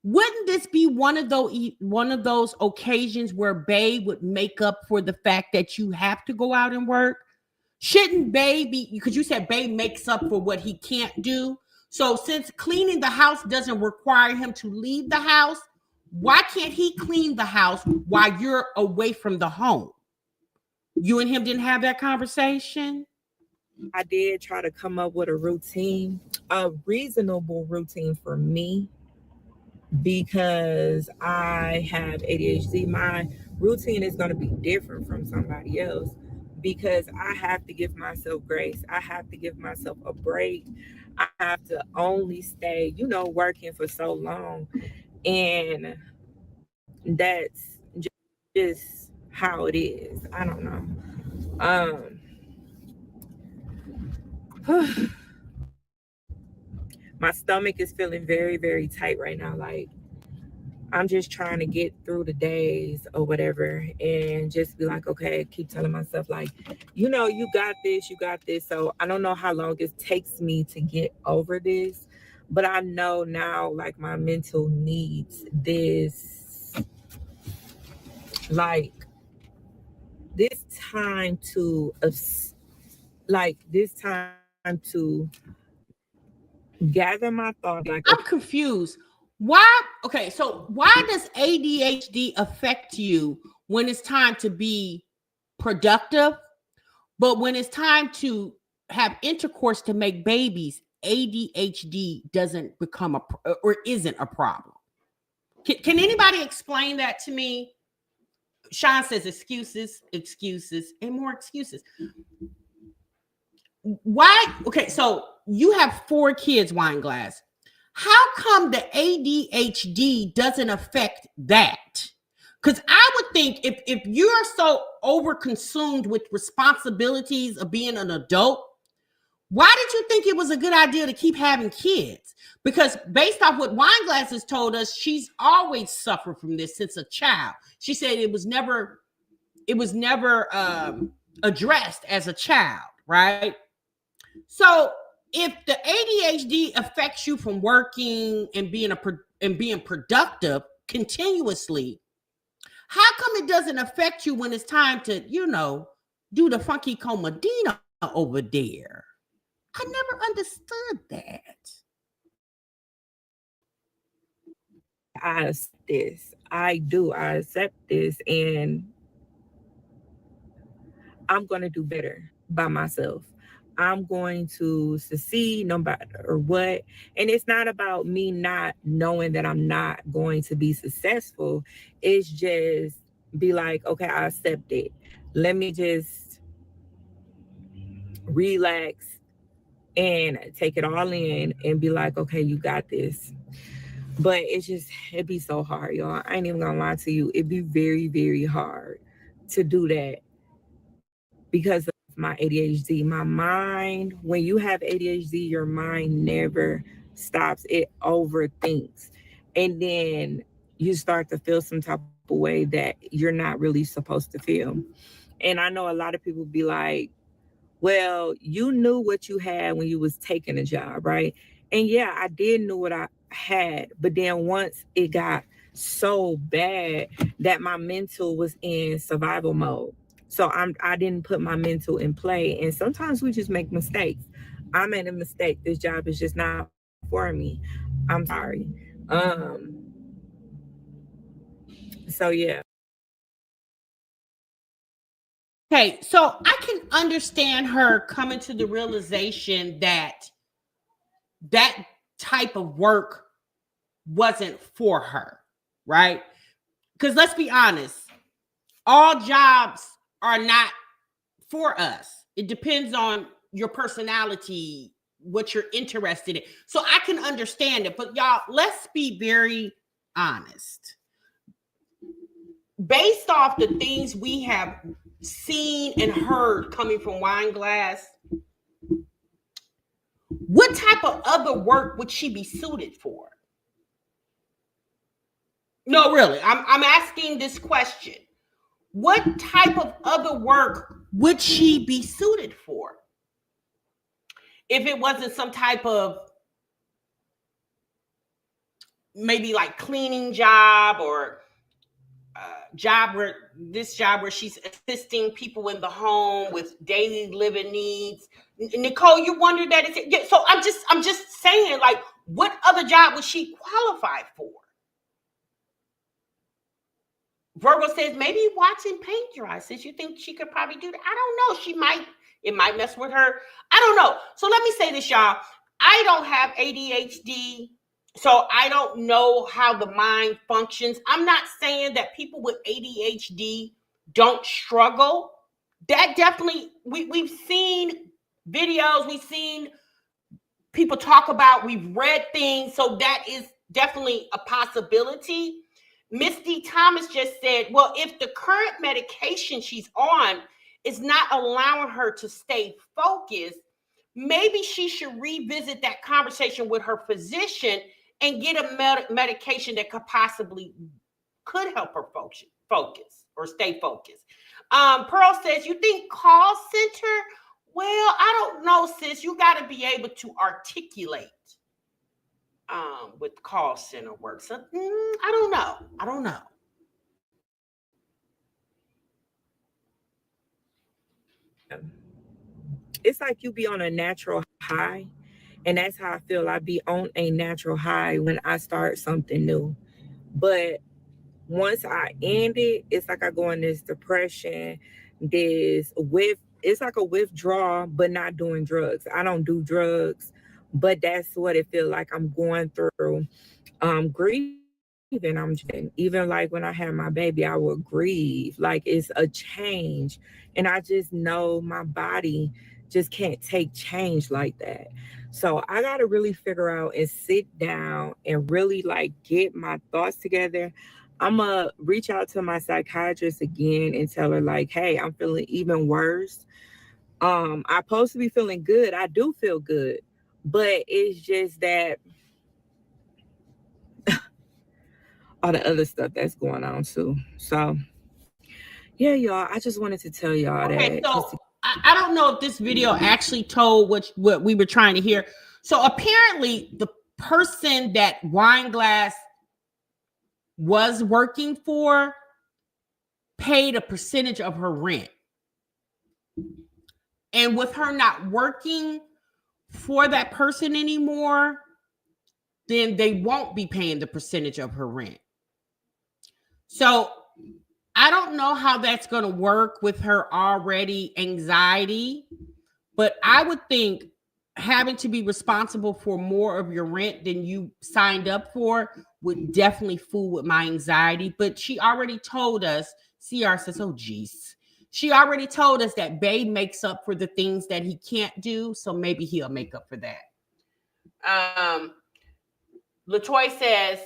wouldn't this be one of those occasions where Bae would make up for the fact that you have to go out and work? Shouldn't Bae be, because you said Bae makes up for what he can't do? So since cleaning the house doesn't require him to leave the house, why can't he clean the house while you're away from the home? You and him didn't have that conversation? I did try to come up with a routine, a reasonable routine for me, because I have ADHD. My routine is going to be different from somebody else because I have to give myself grace. I have to give myself a break. I have to only stay, working for so long. And that's just how it is. I don't know. My stomach is feeling very, very tight right now. Like, I'm just trying to get through the days or whatever and just be like, okay, keep telling myself, like, you got this, you got this. So I don't know how long it takes me to get over this, but I know now, like, my mental needs this, like, this time to, gather my thoughts. Like, I'm confused. Why? Okay, so why does ADHD affect you when it's time to be productive, but when it's time to have intercourse to make babies, ADHD doesn't become or isn't a problem? Can anybody explain that to me? Sean says excuses, excuses, and more excuses. Why? Okay, so you have 4 kids, Wine Glass. How come the ADHD doesn't affect that? Because I would think if you're so overconsumed with responsibilities of being an adult, why did you think it was a good idea to keep having kids? Because based off what Wine Glass has told us, she's always suffered from this since a child. She said it was never addressed as a child, right? So if the ADHD affects you from working and being productive continuously, how come it doesn't affect you when it's time to, do the funky comedina over there? I never understood that. I do. I accept this, and I'm going to do better by myself. I'm going to succeed no matter what. And it's not about me not knowing that I'm not going to be successful. It's just be like, okay, I accept it. Let me just relax and take it all in and be like, okay, you got this. But it'd be so hard, y'all. I ain't even gonna lie to you. It'd be very, very hard to do that because of my ADHD. My mind, when you have ADHD, your mind never stops. It overthinks. And then you start to feel some type of way that you're not really supposed to feel. And I know a lot of people be like, well, you knew what you had when you was taking a job, right? And yeah, I did know what I had. But then once it got so bad that my mental was in survival mode. So I didn't put my mental in play. And sometimes we just make mistakes. I made a mistake. This job is just not for me. I'm sorry. So yeah. Okay, so I can understand her coming to the realization that that type of work wasn't for her, right? Because let's be honest, all jobs are not for us. It depends on your personality, what you're interested in. So I can understand it, but y'all, let's be very honest. Based off the things we have seen and heard coming from Wine Glass, what type of other work would she be suited for? No, really, I'm asking this question. What type of other work would she be suited for? If it wasn't some type of maybe like cleaning job or job where she's assisting people in the home with daily living needs. Nicole, you wonder that it's yeah, so I'm just saying, like, what other job was she qualified for? Virgo says maybe watching paint dry. Since you think she could probably do that. I don't know. She might. It might mess with her. I don't know. So let me say this, y'all. I don't have ADHD, so I don't know how the mind functions. I'm not saying that people with ADHD don't struggle. That definitely, we've seen videos, we've seen people talk about, we've read things, so that is definitely a possibility. Misty Thomas just said, well, if the current medication she's on is not allowing her to stay focused, maybe she should revisit that conversation with her physician and get a medication that could help her focus or stay focused. Pearl says, you think call center? Well, I don't know, sis. You got to be able to articulate with call center work. So I don't know. It's like you be on a natural high, and that's how I feel. I be on a natural high when I start something new. But once I end it, it's like I go in this depression, it's like a withdrawal, but not doing drugs. I don't do drugs, but that's what it feels like I'm going through. Grieving. Even like when I had my baby, I would grieve. Like it's a change. And I just know my body just can't take change like that. So I got to really figure out and sit down and really like get my thoughts together. I'm going to reach out to my psychiatrist again and tell her like, hey, I'm feeling even worse. I'm supposed to be feeling good. I do feel good, but it's just that all the other stuff that's going on too. So yeah, y'all, I just wanted to tell y'all that. So I don't know if this video actually told what we were trying to hear. So apparently the person that Wineglass was working for paid a percentage of her rent. And with her not working for that person anymore, then they won't be paying the percentage of her rent. So I don't know how that's going to work with her already anxiety, but I would think having to be responsible for more of your rent than you signed up for would definitely fool with my anxiety. But she already told us, CR says, oh, geez. She already told us that Bae makes up for the things that he can't do, so maybe he'll make up for that. LaToy says,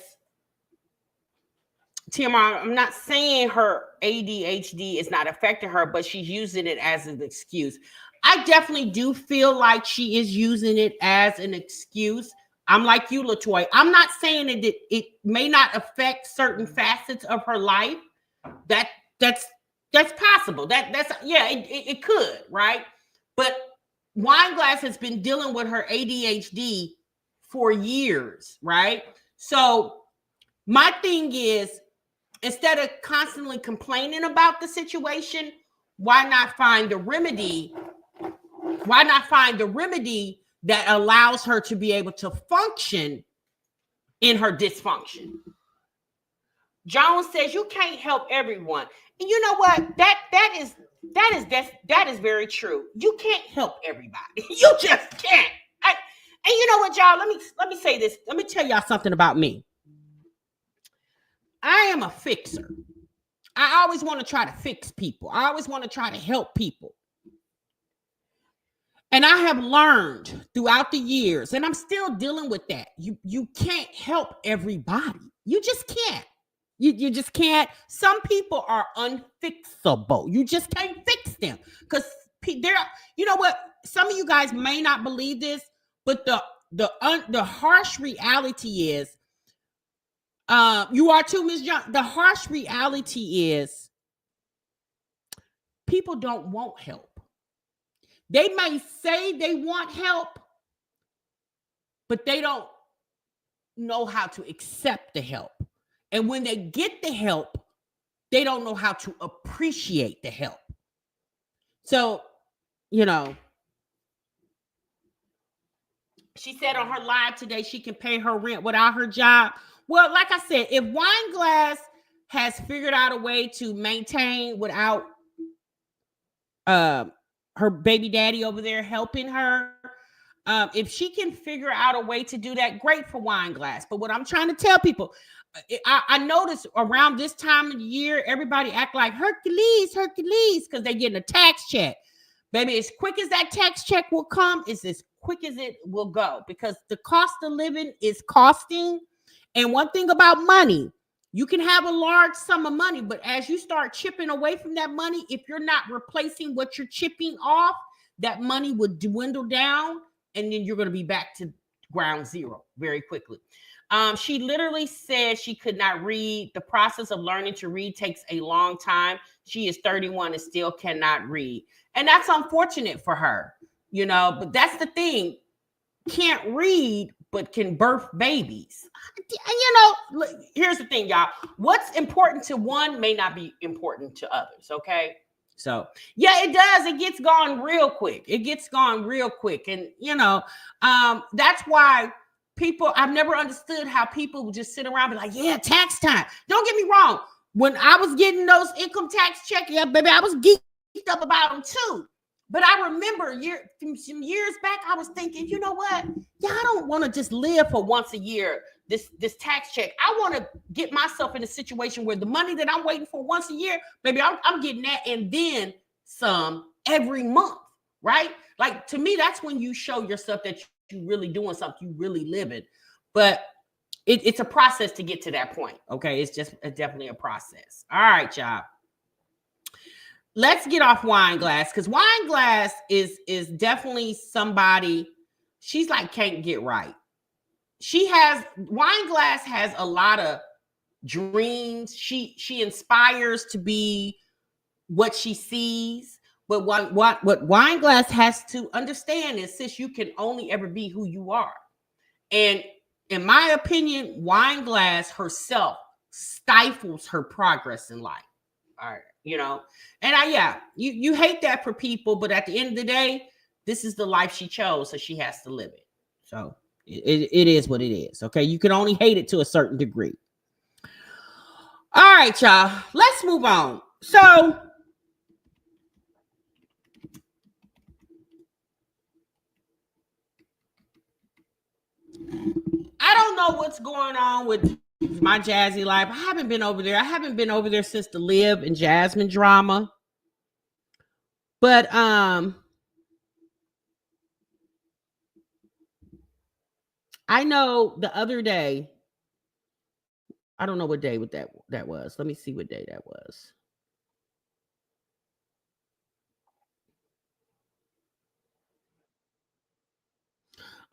TMR, I'm not saying her ADHD is not affecting her, but she's using it as an excuse. I definitely do feel like she is using it as an excuse. I'm like you, LaToy. I'm not saying that it may not affect certain facets of her life. That's possible. It could, right? But Wineglass has been dealing with her ADHD for years, right? So my thing is, instead of constantly complaining about the situation, why not find the remedy? Why not find the remedy that allows her to be able to function in her dysfunction? Jones says you can't help everyone. And you know what? That is very true. You can't help everybody. You just can't. And you know what, y'all? Let me say this. Let me tell y'all something about me. I am a fixer. I always want to try to fix people. I always want to try to help people. And I have learned throughout the years, and I'm still dealing with that. You can't help everybody. You just can't. You just can't. Some people are unfixable. You just can't fix them because they're. You know what? Some of you guys may not believe this, but the harsh reality is, you are too, Ms. John. The harsh reality is, people don't want help. They may say they want help, but they don't know how to accept the help. And when they get the help, they don't know how to appreciate the help. So, she said on her live today she can pay her rent without her job. Well, like I said, if Wineglass has figured out a way to maintain without her baby daddy over there helping her. If she can figure out a way to do that, great for Wine Glass. But what I'm trying to tell people, I noticed around this time of the year, everybody act like Hercules, because they're getting a tax check. Baby, as quick as that tax check will come, is as quick as it will go, because the cost of living is costing. And one thing about money, you can have a large sum of money, but as you start chipping away from that money, if you're not replacing what you're chipping off, that money would dwindle down, and then you're going to be back to ground zero very quickly. She literally said she could not read. The process of learning to read takes a long time. She is 31 and still cannot read. And that's unfortunate for her, you know, but that's the thing. Can't read, but can birth babies. You know, here's the thing, y'all. What's important to one may not be important to others, okay? So, yeah, it does. It gets gone real quick. And, you know, that's why people, I've never understood how people would just sit around and be like, yeah, tax time. Don't get me wrong. When I was getting those income tax checks, yeah, baby, I was geeked up about them too. But I remember some years back, I was thinking, you know what? Yeah, I don't want to just live for once a year, this tax check. I want to get myself in a situation where the money that I'm waiting for once a year, baby, I'm getting that and then some every month, right? Like, to me, that's when you show yourself that you're really doing something, you really living. But it's a process to get to that point, okay? It's definitely a process. All right, y'all. Let's get off Wine Glass, because Wine Glass is definitely somebody, she's like can't get right. Wine Glass has a lot of dreams. She inspires to be what she sees. But what Wine Glass has to understand is, sis, you can only ever be who you are. And in my opinion, Wine Glass herself stifles her progress in life. All right. You know, and you hate that for people, but at the end of the day, this is the life she chose, so she has to live it. So it is what it is. Okay, you can only hate it to a certain degree. All right, y'all, let's move on. So I don't know what's going on with my Jazzy life. I haven't been over there. I haven't been over there since the Liv and Jasmine drama. But I know the other day, I don't know what day that was. Let me see what day that was.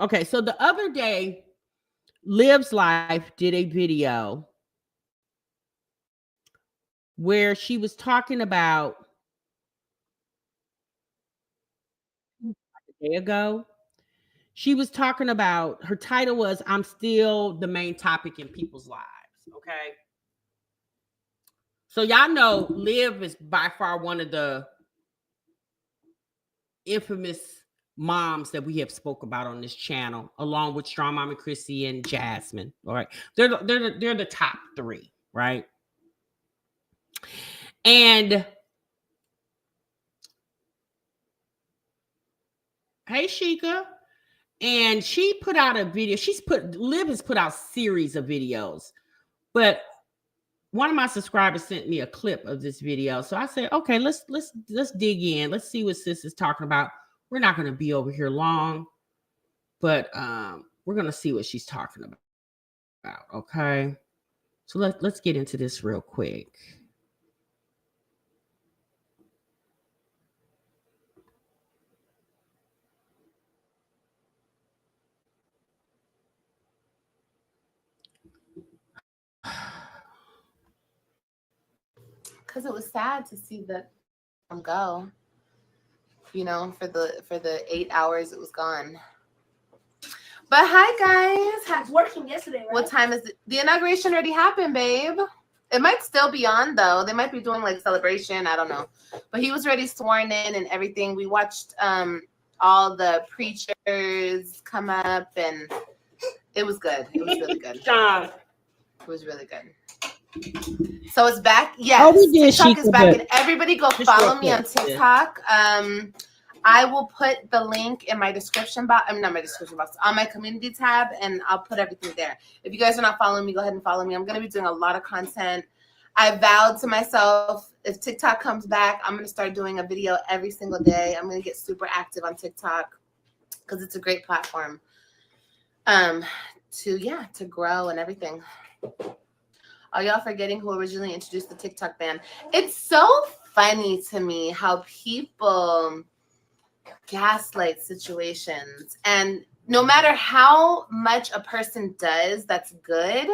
Okay, so the other day, Liv's Life did a video where she was talking about a day ago. She was talking about, her title was, I'm still the main topic in people's lives. Okay. So y'all know Liv is by far one of the infamous moms that we have spoke about on this channel, along with Strong Mama Chrissy and Jasmine. All right. They're the top three, right? And hey, Sheikah. And she put out a video. Liv has put out series of videos, but one of my subscribers sent me a clip of this video. So I said, okay, let's dig in. Let's see what sis is talking about. We're not going to be over here long, but we're going to see what she's talking about. Okay. So let's get into this real quick. Because it was sad to see that go, you know, for the 8 hours it was gone. But hi guys, It was working yesterday, right? What time is it? The inauguration already happened, babe. It might still be on though. They might be doing like celebration, I don't know. But he was already sworn in and everything. We watched all the preachers come up and it was good. It was really good. It was really good. So it's back. Yes. Oh, we did. TikTok is Sheikah, back, but and everybody go just follow real me on quick, TikTok. I will put the link in my description box. I'm not my description box, on my community tab, and I'll put everything there. If you guys are not following me, go ahead and follow me. I'm going to be doing a lot of content. I vowed to myself, if TikTok comes back, I'm going to start doing a video every single day. I'm going to get super active on TikTok because it's a great platform to grow and everything. Are y'all forgetting who originally introduced the TikTok ban? It's so funny to me how people gaslight situations, and no matter how much a person does that's good,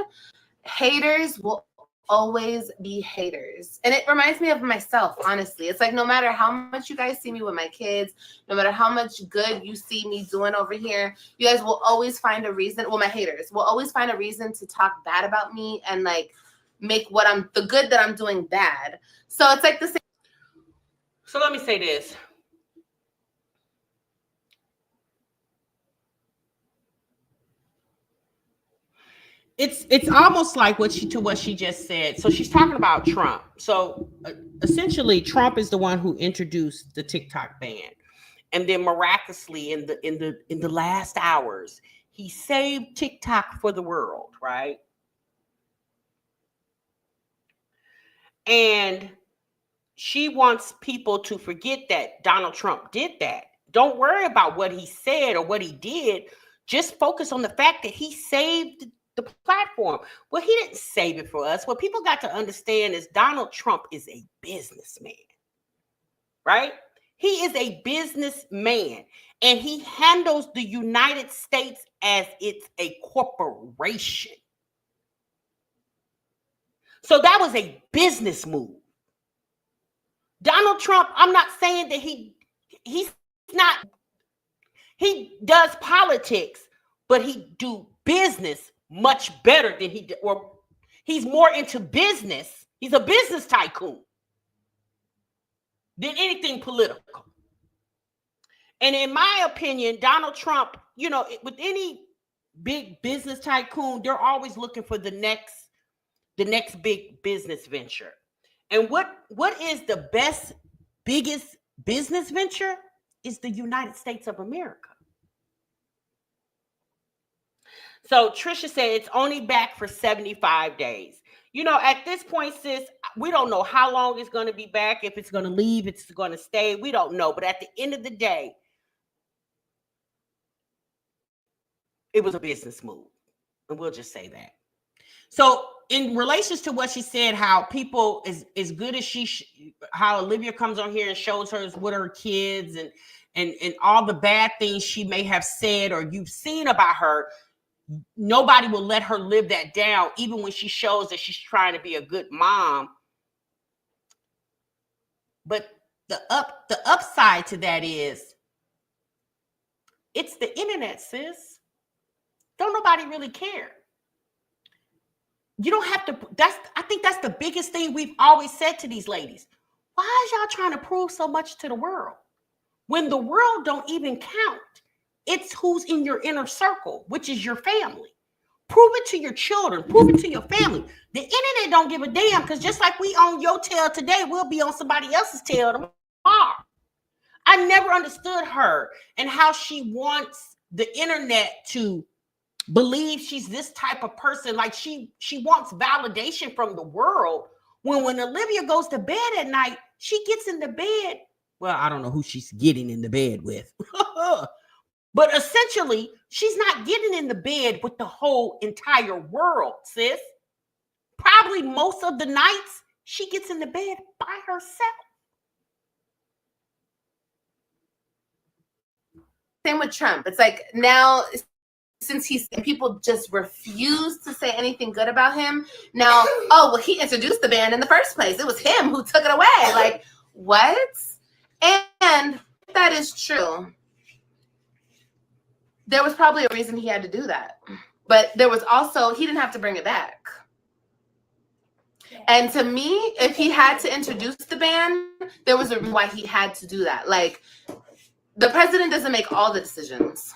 haters will always be haters. And it reminds me of myself, honestly. It's like no matter how much you guys see me with my kids, no matter how much good you see me doing over here, you guys will always find a reason. Well, my haters will always find a reason to talk bad about me and like make the good that I'm doing bad. So it's like the same. So let me say this. It's almost like what she just said. So she's talking about Trump. So essentially, Trump is the one who introduced the TikTok ban, and then miraculously, in the last hours, he saved TikTok for the world, right? And she wants people to forget that Donald Trump did that. Don't worry about what he said or what he did. Just focus on the fact that he saved the platform. Well, he didn't save it for us. What people got to understand is Donald Trump is a businessman, right? He is a businessman, and he handles the United States as it's a corporation. So that was a business move. Donald Trump, I'm not saying that he's not, he does politics, but he do business much better than he did, or he's more into business. He's a business tycoon than anything political. And in my opinion, Donald Trump, you know, with any big business tycoon, they're always looking for the next big business venture. And what is the biggest business venture is the United States of America. So Trisha said it's only back for 75 days. You know, at this point, sis, we don't know how long it's going to be back. If it's going to leave, it's going to stay. We don't know. But at the end of the day, it was a business move. And we'll just say that. So in relations to what she said, how people as good as how Olivia comes on here and shows her with her kids and all the bad things she may have said or you've seen about her, nobody will let her live that down, even when she shows that she's trying to be a good mom. But the upside to that is it's the internet, sis. Don't nobody really care. You don't have to, I think that's the biggest thing we've always said to these ladies. Why is y'all trying to prove so much to the world? When the world don't even count, it's who's in your inner circle, which is your family. Prove it to your children, prove it to your family. The internet don't give a damn, because just like we on your tail today, we'll be on somebody else's tail tomorrow. I never understood her and how she wants the internet to believe she's this type of person. Like she wants validation from the world. When Olivia goes to bed at night, she gets in the bed. Well, I don't know who she's getting in the bed with. But essentially, she's not getting in the bed with the whole entire world, sis. Probably most of the nights, she gets in the bed by herself. Same with Trump. It's like now, since people just refuse to say anything good about him. Now, oh, well, he introduced the ban in the first place. It was him who took it away. Like, what? And if that is true, there was probably a reason he had to do that. But there was also, he didn't have to bring it back. And to me, if he had to introduce the ban, there was a reason why he had to do that. Like, the president doesn't make all the decisions.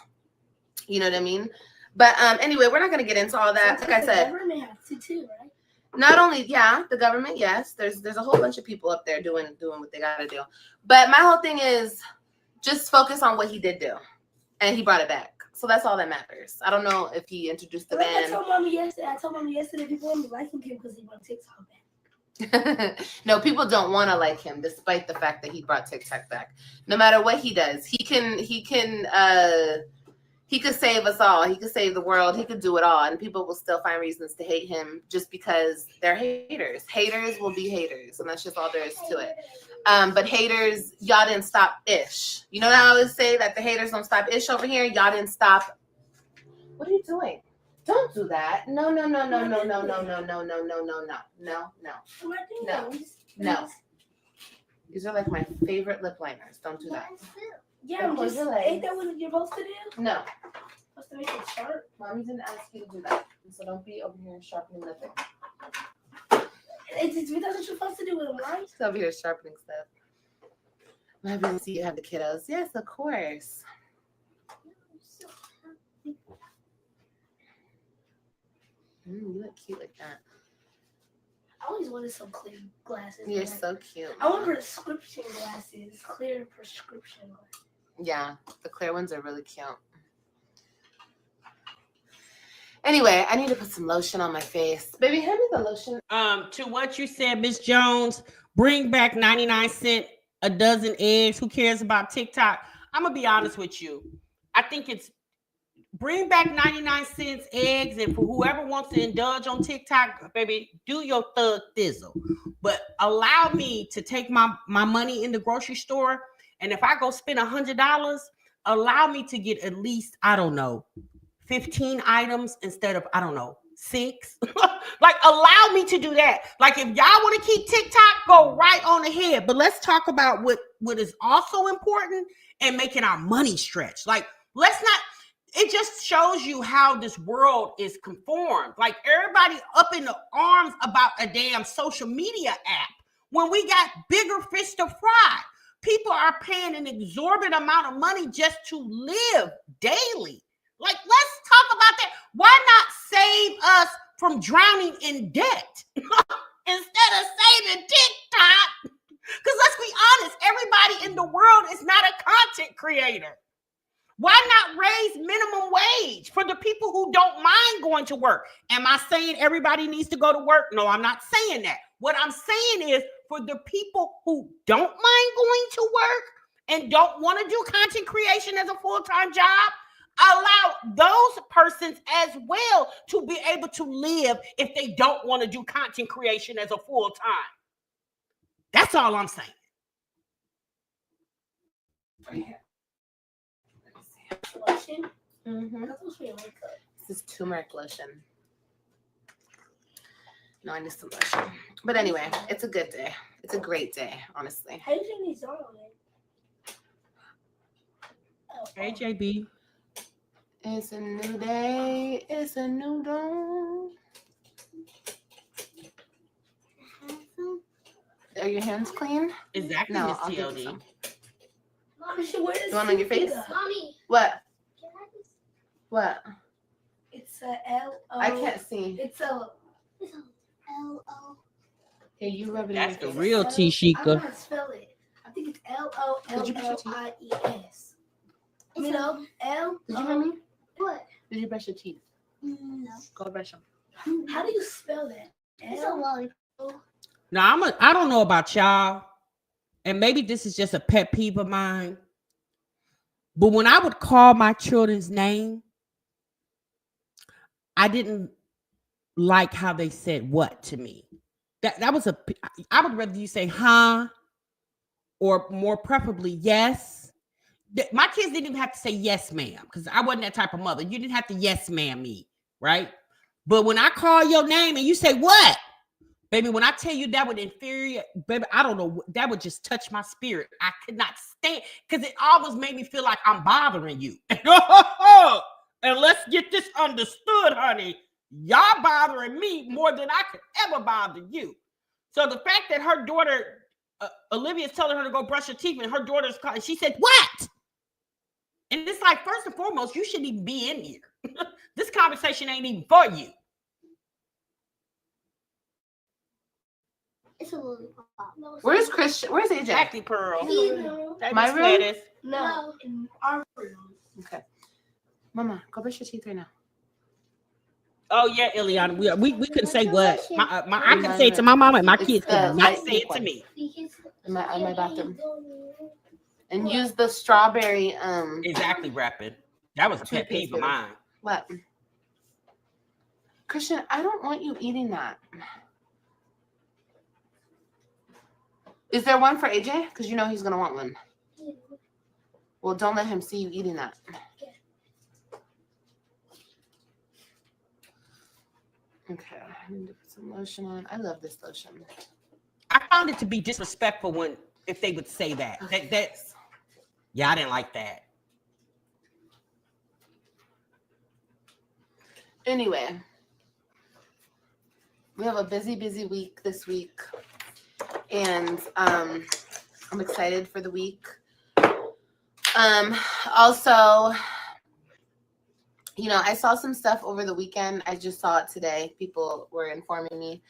You know what I mean? But anyway, we're not going to get into all that. Like I said, the government has to too, right? Not only, yeah, the government, yes. There's a whole bunch of people up there doing what they gotta do. But my whole thing is just focus on what he did do. And he brought it back. So that's all that matters. I don't know if he introduced the ban. I told mommy yesterday people want to like him because he brought TikTok back. No, people don't want to like him, despite the fact that he brought TikTok back. No matter what he does, he could save us all. He could save the world. He could do it all, and people will still find reasons to hate him just because they're haters. Haters will be haters, and that's just all there is to it. But haters, y'all didn't stop Ish. You know what I always say, that the haters don't stop Ish over here. Y'all didn't stop. What are you doing? Don't do that. No. These are like my favorite lip liners. Don't do that. Yeah, ain't that what you're supposed to do? No. Supposed to make it sharp. Mommy didn't ask you to do that. So don't be over here sharpening lip. That's what you're supposed to do with them, right? She's over here sharpening stuff. I'm happy to see you have the kiddos. Yes, of course. You look cute like that. I always wanted some clear glasses. You're so cute. I want prescription glasses. Clear prescription glasses. Yeah, the clear ones are really cute. Anyway, I need to put some lotion on my face. Baby, hand me the lotion. To what you said, Miss Jones, bring back 99 cents a dozen eggs. Who cares about TikTok? I'm gonna be honest with you. I think it's bring back 99 cents eggs, and for whoever wants to indulge on TikTok, baby, do your thug thizzle. But allow me to take my money in the grocery store, and if I go spend $100, allow me to get at least, I don't know, 15 items instead of, I don't know, 6. Like, allow me to do that. Like, if y'all want to keep TikTok, go right on ahead. But let's talk about what is also important and making our money stretch. Like, let's not, it just shows you how this world is conformed. Like, everybody up in the arms about a damn social media app when we got bigger fish to fry. People are paying an exorbitant amount of money just to live daily. Like, let's talk about that. Why not save us from drowning in debt instead of saving TikTok? Because let's be honest, everybody in the world is not a content creator. Why not raise minimum wage for the people who don't mind going to work? Am I saying everybody needs to go to work? No, I'm not saying that. What I'm saying is, for the people who don't mind going to work and don't want to do content creation as a full-time job, allow those persons as well to be able to live if they don't want to do content creation as a full-time. That's all I'm saying. Right here. Lotion? Mm-hmm. That's supposed to be a makeup. This is turmeric lotion. No, I need some lotion. But anyway, it's a good day. It's a great day, honestly. How do you think these are on it? Hey, JB. It's a new day. It's a new dawn. Are your hands clean? Exactly, No, Miss I'll give you TLD. some. Mommy, she wears You want on your face? Mommy, What? can I just... What? It's a L-O. I can't see. It's a L-O. Here, you rub it That's in the your face. real I don't know T-Shika. how to spell it. I think it's Did you brush your teeth? L-O-L-L-I-E-S. You know, L. Did you hear me? What? Did you brush your teeth? No. Go brush them. How do you spell that? It's a lollipop. Now, I don't know about y'all, and maybe this is just a pet peeve of mine, but when I would call my children's name, I didn't like how they said what to me. That was I would rather you say huh, or more preferably yes. My kids didn't even have to say yes, ma'am, because I wasn't that type of mother. You didn't have to yes, ma'am me, right? But when I call your name and you say what, baby, when I tell you that would infuriate, baby, I don't know, that would just touch my spirit. I could not stand, because it always made me feel like I'm bothering you. And let's get this understood, honey. Y'all bothering me more than I could ever bother you. So the fact that her daughter, Olivia's telling her to go brush her teeth, and her daughter's calling, she said, what? And it's like, first and foremost, you shouldn't even be in here. This conversation ain't even for you. It's a lollipop. No, Where's Christian? Where's AJ? Exactly, Pearl. No. My room? No. In our room. Okay. Mama, go brush your teeth right now. Oh yeah, Ileana. We can say what I can say it to my mom and my kids can not say it to me. In my bathroom. And use the strawberry Exactly, rapping. That was a pet peeve of mine. What? Christian, I don't want you eating that. Is there one for AJ? Because you know he's gonna want one. Well, don't let him see you eating that. Okay, I need to put some lotion on. I love this lotion. I found it to be disrespectful if they would say that. That's yeah, I didn't like that. Anyway, we have a busy week this week, and I'm excited for the week. Also, you know, I saw some stuff over the weekend. I just saw it today. People were informing me.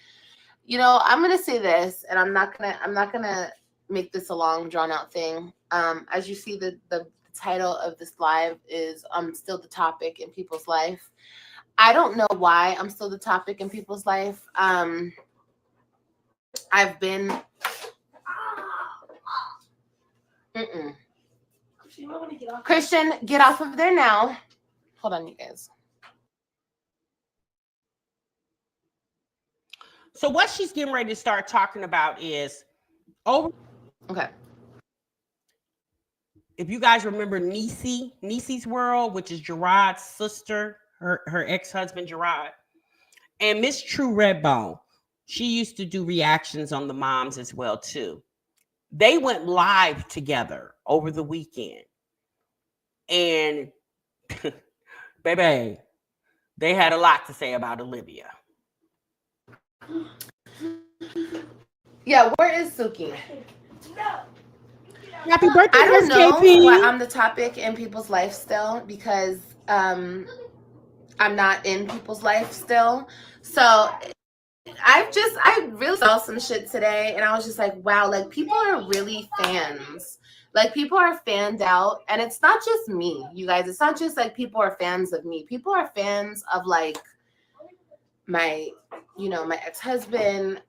You know, I'm gonna say this, and I'm not gonna make this a long drawn out thing. As you see, the title of this live is "I'm still the topic in people's life." I don't know why I'm still the topic in people's life. I've been. Christian, get off of there now. Hold on, you guys. So what she's getting ready to start talking about is Okay. If you guys remember Niecy's World, which is Gerard's sister, her ex-husband Gerard, and Miss True Redbone, she used to do reactions on the moms as well too. They went live together over the weekend, and baby, they had a lot to say about Olivia. Yeah, where is Suki? Happy birthday, I don't know KP. why I'm the topic in people's life still, because I'm not in people's life still. So I really saw some shit today, and I was just like, wow, like people are really fans. Like people are fanned out, and it's not just me, you guys. It's not just like people are fans of me. People are fans of like my ex-husband,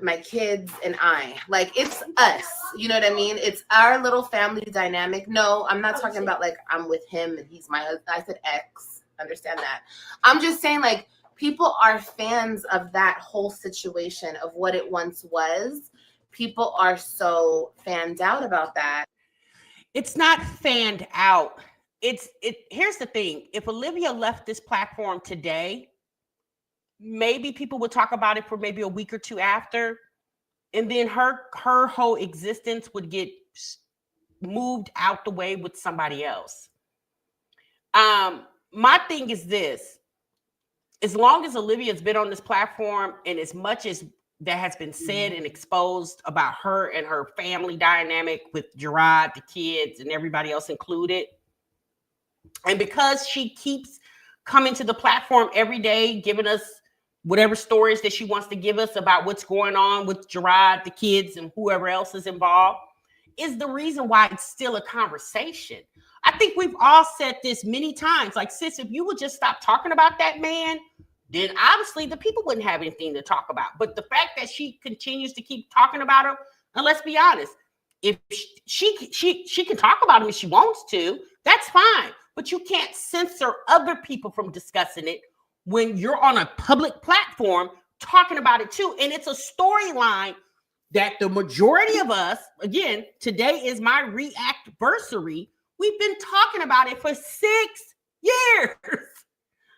my kids, and I. Like it's us, you know what I mean? It's our little family dynamic. No, I'm not talking about like I'm with him and he's my husband. I said ex, understand that. I'm just saying like people are fans of that whole situation of what it once was. People are so fanned out about that. It's not fanned out. Here's the thing. If Olivia left this platform today, maybe people would talk about it for maybe a week or two after, and then her whole existence would get moved out the way with somebody else. My thing is this: as long as Olivia's been on this platform, and as much as that has been said and exposed about her and her family dynamic with Gerard, the kids, and everybody else included, and because she keeps coming to the platform every day, giving us whatever stories that she wants to give us about what's going on with Gerard, the kids, and whoever else is involved, is the reason why it's still a conversation. I think we've all said this many times. Like, sis, if you would just stop talking about that man, then obviously the people wouldn't have anything to talk about. But the fact that she continues to keep talking about him, and let's be honest, if she can talk about him if she wants to, that's fine. But you can't censor other people from discussing it when you're on a public platform talking about it too. And it's a storyline that the majority of us, again, today is my Reactversary, we've been talking about it for 6 years.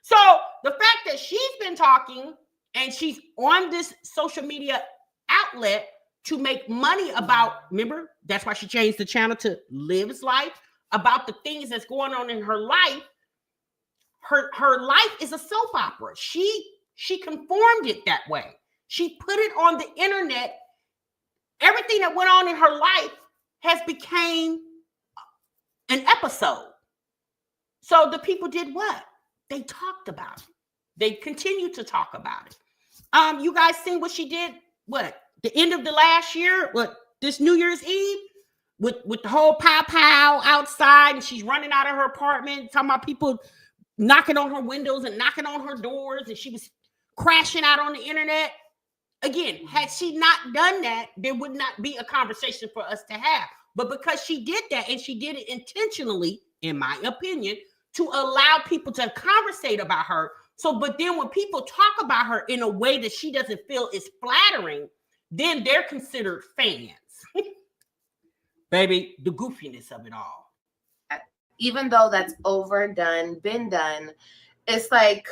So the fact that she's been talking and she's on this social media outlet to make money about, remember, that's why she changed the channel to Live's Life, about the things that's going on in her life. Her life is a soap opera. She conformed it that way. She put it on the internet. Everything that went on in her life has became an episode. So the people did what? They talked about it. They continue to talk about it. You guys seen what she did? What? the end of the last year, this New Year's Eve, with the whole pow outside, and she's running out of her apartment, talking about people knocking on her windows and knocking on her doors, and she was crashing out on the internet. Again, had she not done that, there would not be a conversation for us to have. But because she did that, and she did it intentionally, in my opinion, to allow people to conversate about her. But then when people talk about her in a way that she doesn't feel is flattering, then they're considered fans. Baby, the goofiness of it all. Even though that's overdone, been done, it's like,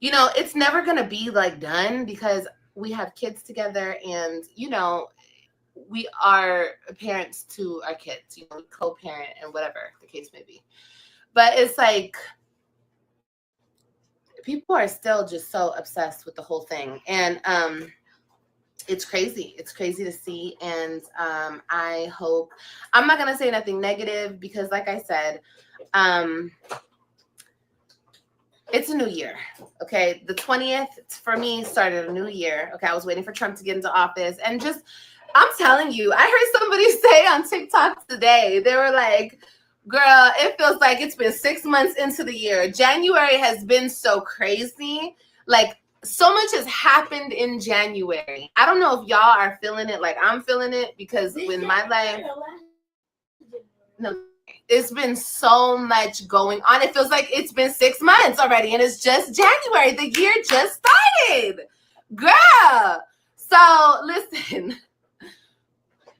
you know, it's never going to be like done because we have kids together and, you know, we are parents to our kids, you know, we co-parent and whatever the case may be. But it's like, people are still just so obsessed with the whole thing. And it's crazy. It's crazy to see. And I hope, I'm not going to say nothing negative because like I said, it's a new year. Okay. The 20th for me started a new year. Okay. I was waiting for Trump to get into office and just, I'm telling you, I heard somebody say on TikTok today, they were like, girl, it feels like it's been 6 months into the year. January has been so crazy. Like, so much has happened in January. I don't know if y'all are feeling it like I'm feeling it because in my life, no, it's been so much going on. It feels like it's been 6 months already and it's just January. The year just started. Girl. So listen,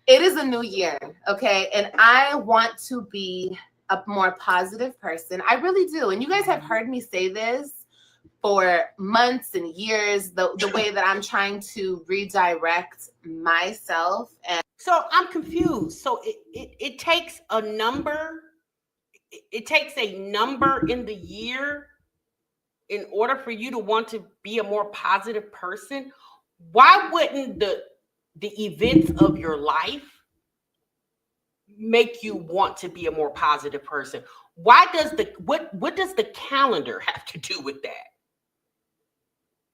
it is a new year, okay? And I want to be a more positive person. I really do. And you guys have heard me say this for months and years, the way that I'm trying to redirect myself. And so I'm confused. So it takes a number. It takes a number in the year in order for you to want to be a more positive person. Why wouldn't the events of your life make you want to be a more positive person? Why does what does the calendar have to do with that?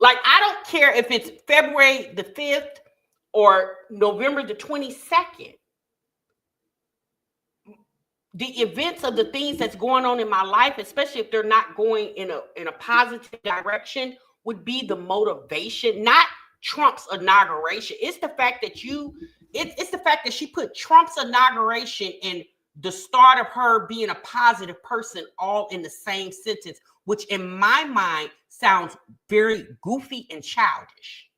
Like, I don't care if it's February the 5th or November the 22nd. The events of the things that's going on in my life, especially if they're not going in a positive direction, would be the motivation, not Trump's inauguration. It's the fact that it's the fact that she put Trump's inauguration and the start of her being a positive person all in the same sentence, which in my mind sounds very goofy and childish.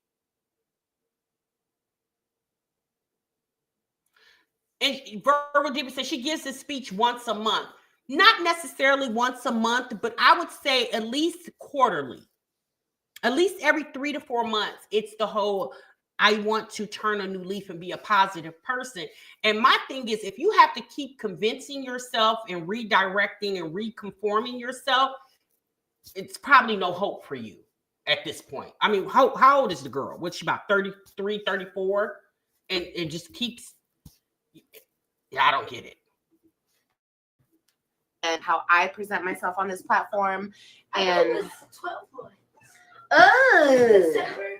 And Virgo Diva says she gives a speech once a month. Not necessarily once a month, but I would say at least quarterly. At least every 3 to 4 months. It's the whole, I want to turn a new leaf and be a positive person. And my thing is, if you have to keep convincing yourself and redirecting and reconforming yourself, it's probably no hope for you at this point. I mean, how old is the girl? What's she, about 33, 34? And it just keeps, yeah, I don't get it. And how I present myself on this platform. And 12 months. Oh, December,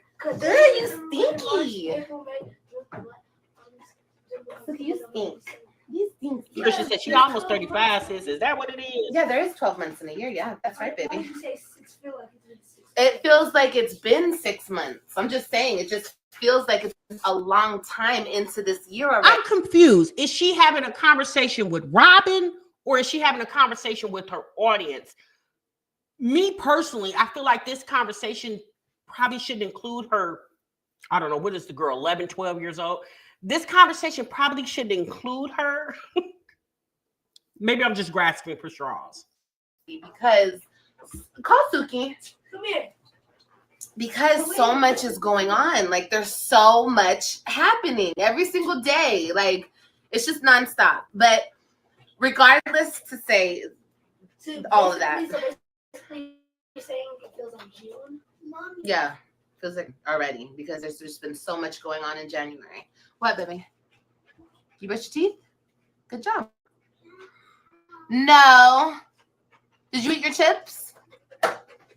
you stinky. Look, you stink. You stink. Christian said she almost 35, sis. Is that what it is? Yeah, there is 12 months in a year. Yeah, that's right, baby. Why did you say 6 feel like it's been 6? It feels like it's been 6 months. I'm just saying, it just feels like it's a long time into this year already. I'm confused. Is she having a conversation with Robin, or is she having a conversation with her audience? Me personally, I feel like this conversation probably should include her. I don't know, what is the girl, 11, 12 years old? This conversation probably should include her. Maybe I'm just grasping for straws. Because, call Suki. Come here. Because so much is going on. Like, there's so much happening every single day. Like, it's just nonstop. But regardless to say all of that. You're saying it feels like June? Mommy. Yeah, feels like already. Because there's just been so much going on in January. What, baby? You brush your teeth? Good job. No. Did you eat your chips?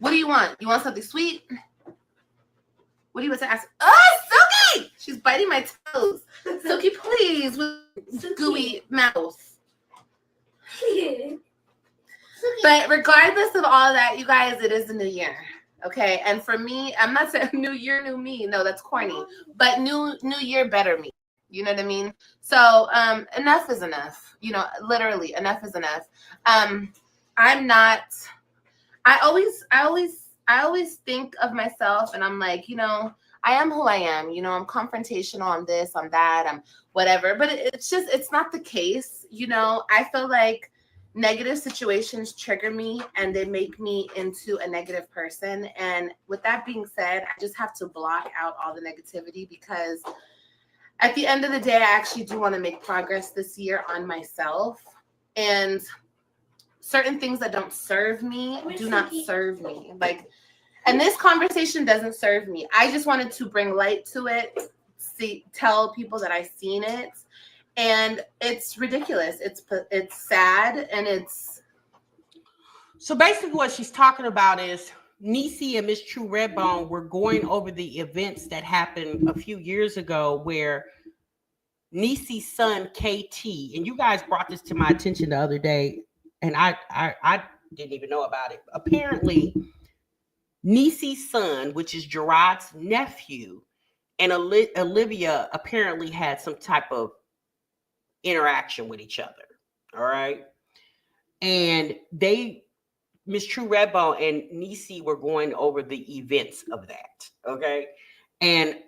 What do you want? You want something sweet? What do you want to ask? Oh, Suki! She's biting my toes. Silky, please, with gooey mouth. But regardless of all that, you guys, it is a new year. Okay. And for me, I'm not saying new year, new me. No, that's corny. But new year, better me. You know what I mean? So enough is enough. You know, literally, enough is enough. I'm not. I always think of myself, and I'm like, you know, I am who I am. You know, I'm confrontational. I'm this. I'm that. I'm whatever. But it's not the case. You know, I feel like negative situations trigger me and they make me into a negative person. And with that being said, I just have to block out all the negativity, because at the end of the day, I actually do want to make progress this year on myself. And certain things that don't serve me do not serve me. Like, and this conversation doesn't serve me. I just wanted to bring light to it, tell people that I've seen it. And it's ridiculous. It's sad, and it's. So basically what she's talking about is Niecy and Miss True Redbone were going over the events that happened a few years ago where Niecy's son, KT, and you guys brought this to my attention the other day, and I didn't even know about it. Apparently, Niecy's son, which is Gerard's nephew, and Olivia apparently had some type of interaction with each other. All right. And Miss True Redbone and Niecy were going over the events of that. Okay. And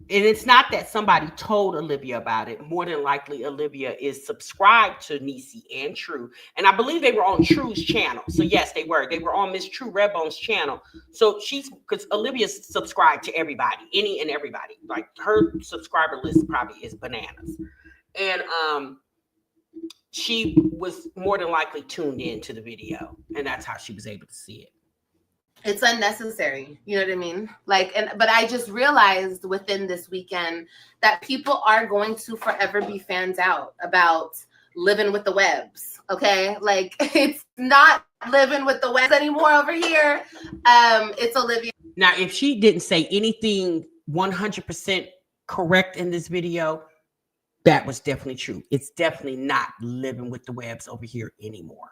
it's not that somebody told Olivia about it. More than likely, Olivia is subscribed to Niecy and True. And I believe they were on True's channel. So yes, they were. They were on Miss True Redbone's channel. So because Olivia's subscribed to everybody, any and everybody. Like, her subscriber list probably is bananas. And she was more than likely tuned in to the video, and that's how she was able to see it. It's unnecessary. You know what I mean? Like, but I just realized within this weekend that people are going to forever be fans out about living with the webs. Okay. Like, it's not living with the webs anymore over here. It's Olivia. Now, if she didn't say anything 100% correct in this video, that was definitely true. It's definitely not living with the webs over here anymore.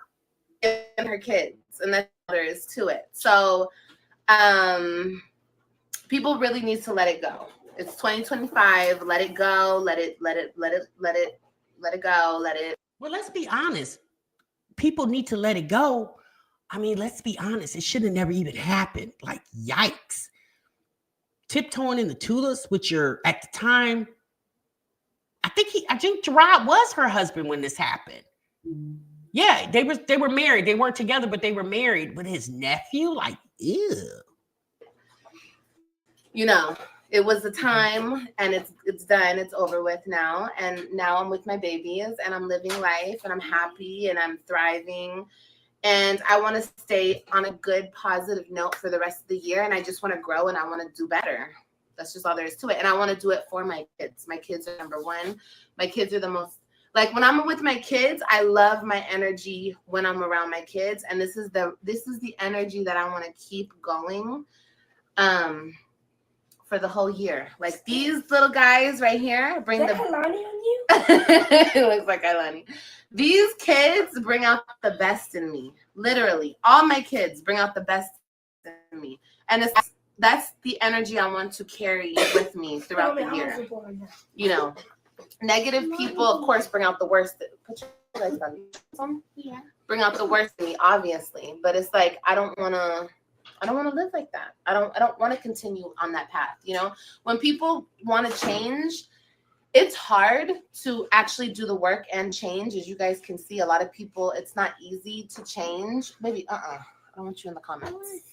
And her kids, and that's all there is to it. So people really need to let it go. It's 2025. Let it go. Let it go. Well, let's be honest. People need to let it go. I mean, let's be honest. It should have never even happened. Like, yikes. Tiptoeing in the tulips with at the time, I think Gerard was her husband when this happened. Yeah, they were married. They weren't together, but they were married with his nephew. Like, ew. You know, it was the time, and it's done. It's over with now. And now I'm with my babies, and I'm living life, and I'm happy, and I'm thriving. And I want to stay on a good, positive note for the rest of the year. And I just want to grow, and I want to do better. That's just all there is to it. And I want to do it for my kids. My kids are number one. My kids are the most, like, when I'm with my kids, I love my energy when I'm around my kids. And this is the energy that I want to keep going for the whole year. Like, these little guys right here bring the Alana on you? It looks like Alana. These kids bring out the best in me. Literally, all my kids bring out the best in me. And that's the energy I want to carry with me throughout the year. You know, negative people, of course, bring out the worst. Put your legs on. Yeah. Bring out the worst in me, obviously. But it's like, I don't want to live like that. I don't want to continue on that path. You know, when people want to change, it's hard to actually do the work and change. As you guys can see, a lot of people, it's not easy to change. Maybe, I don't want you in the comments.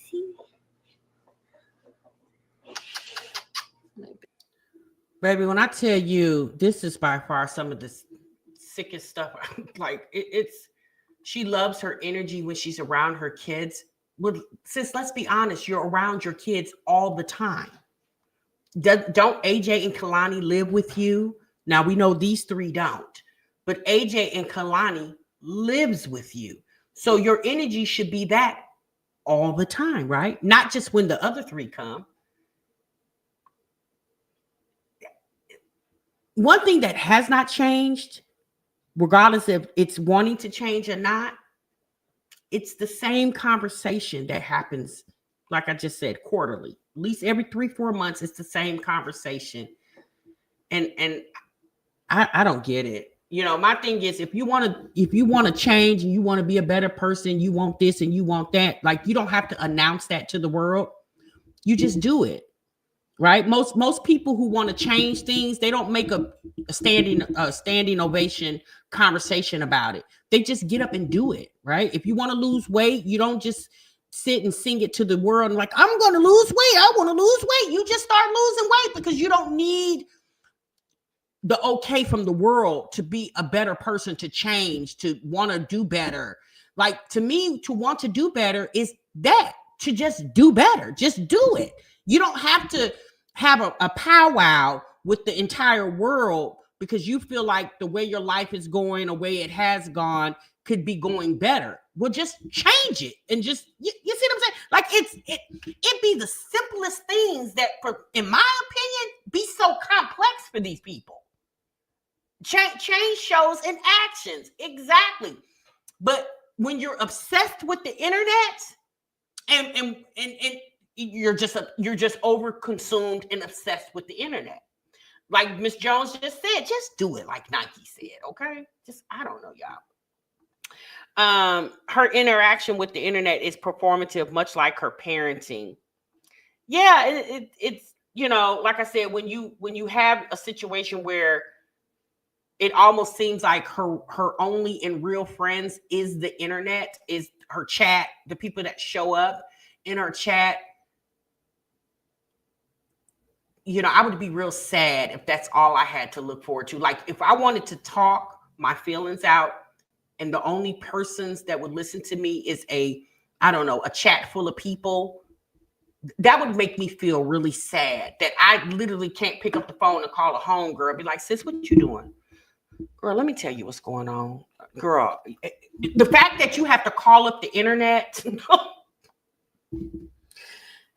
Baby, when I tell you, this is by far some of the sickest stuff. Like, she loves her energy when she's around her kids. Well, sis, let's be honest, you're around your kids all the time. Don't AJ and Kalani live with you? Now, we know these three don't, but AJ and Kalani lives with you. So your energy should be that all the time, right? Not just when the other three come. one thing that has not changed, regardless if it's wanting to change or not, it's the same conversation that happens, like I just said, quarterly. At least every 3-4 months, it's the same conversation. And I don't get it. You know, my thing is, if you want to change and you want to be a better person, you want this and you want that, like, you don't have to announce that to the world. You just do it. Right? Most people who want to change things, they don't make a standing ovation conversation about it. They just get up and do it. Right? If you want to lose weight, you don't just sit and sing it to the world and like, I'm going to lose weight. I want to lose weight. You just start losing weight because you don't need the okay from the world to be a better person, to change, to want to do better. Like, to me, to want to do better is that, to just do better. Just do it. You don't have to have a powwow with the entire world because you feel like the way your life is going, the way it has gone, could be going better. Well, just change it and just, you see what I'm saying? Like, it be the simplest things that, in my opinion, be so complex for these people. Change shows in actions, exactly. But when you're obsessed with the internet and you're just over consumed and obsessed with the internet. Like Miss Jones just said, just do it like Nike said, okay? Just, I don't know, y'all. Her interaction with the internet is performative, much like her parenting. Yeah, it's, you know, like I said, when you have a situation where it almost seems like her only and real friends is the internet, is her chat, the people that show up in her chat. You know, I would be real sad if that's all I had to look forward to. Like, if I wanted to talk my feelings out and the only persons that would listen to me is a chat full of people, that would make me feel really sad that I literally can't pick up the phone and call a homegirl, be like, sis, what you doing? Girl, let me tell you what's going on. Girl, the fact that you have to call up the internet,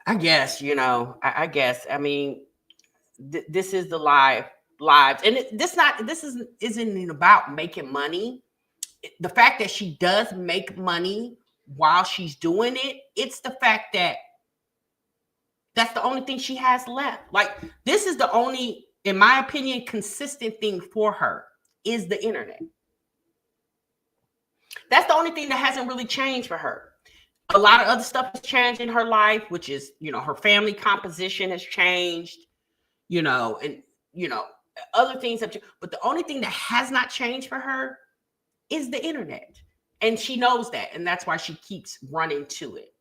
I guess, you know, I guess, I mean, this is the lives, and this isn't about making money. The fact that she does make money while she's doing it, it's the fact that that's the only thing she has left. Like, this is the only, in my opinion, consistent thing for her is the internet. That's the only thing that hasn't really changed for her. A lot of other stuff has changed in her life, which is, you know, her family composition has changed, you know, and, you know, other things have changed. But the only thing that has not changed for her is the internet. And she knows that. And that's why she keeps running to it.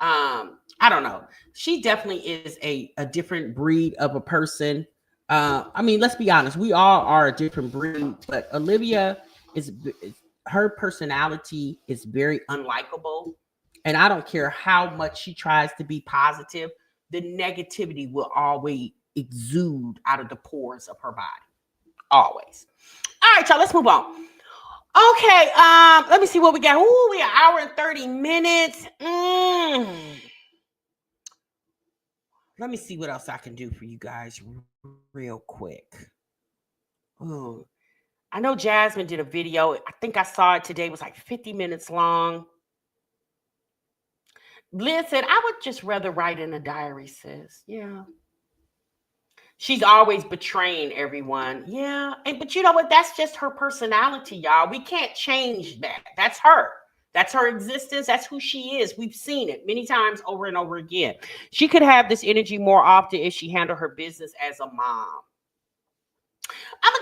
I don't know. She definitely is a different breed of a person. I mean, let's be honest. We all are a different breed. But Olivia her personality is very unlikable. And I don't care how much she tries to be positive, the negativity will always exude out of the pores of her body. Always. All right, y'all, let's move on. Okay, let me see what we got. Ooh, we are an hour and 30 minutes. Let me see what else I can do for you guys real quick. Oh, I know Jasmine did a video. I think I saw it today. It was like 50 minutes long. Liz said, I would just rather write in a diary, sis. Yeah. She's always betraying everyone. Yeah. But you know what? That's just her personality, y'all. We can't change that. That's her. That's her existence. That's who she is. We've seen it many times over and over again. She could have this energy more often if she handled her business as a mom.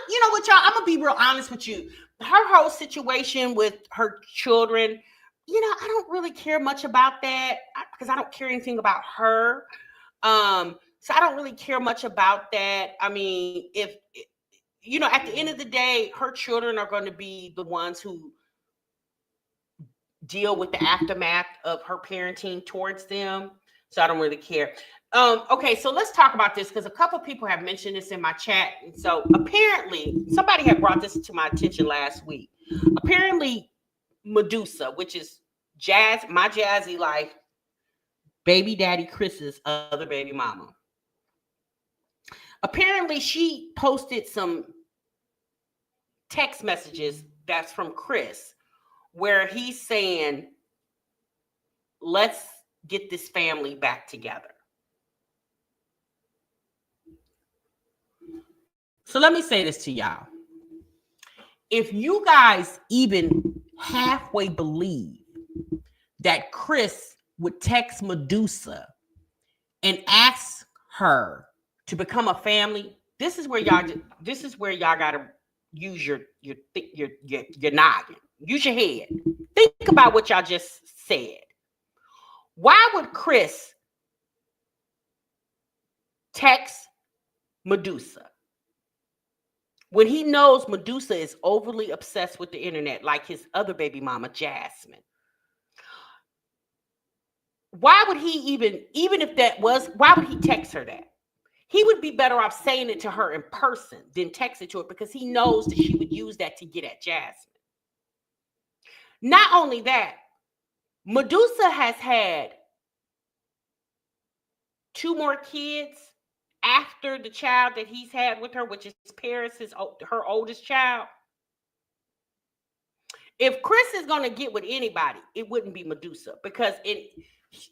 You know what, y'all? I'm going to be real honest with you. Her whole situation with her children, you know, I don't really care much about that because I don't care anything about her. So I don't really care much about that. I mean, if, you know, at the end of the day, her children are going to be the ones who deal with the aftermath of her parenting towards them. So I don't really care. Okay, so let's talk about this because a couple of people have mentioned this in my chat. And so apparently somebody had brought this to my attention last week. Apparently Medusa, which is my Jazzy Life, baby daddy Chris's other baby mama. Apparently she posted some text messages that's from Chris, where he's saying, let's get this family back together. So let me say this to y'all. If you guys even halfway believe that Chris would text Medusa and ask her to become a family, this is where y'all gotta use your noggin. Use your head. Think about what y'all just said. Why would Chris text Medusa when he knows Medusa is overly obsessed with the internet, like his other baby mama, Jasmine? Why would he even if that was, why would he text her that? He would be better off saying it to her in person than text it to her, because he knows that she would use that to get at Jasmine. Not only that, Medusa has had 2 more kids after the child that he's had with her, which is Paris, her oldest child. If Chris is going to get with anybody, it wouldn't be Medusa, because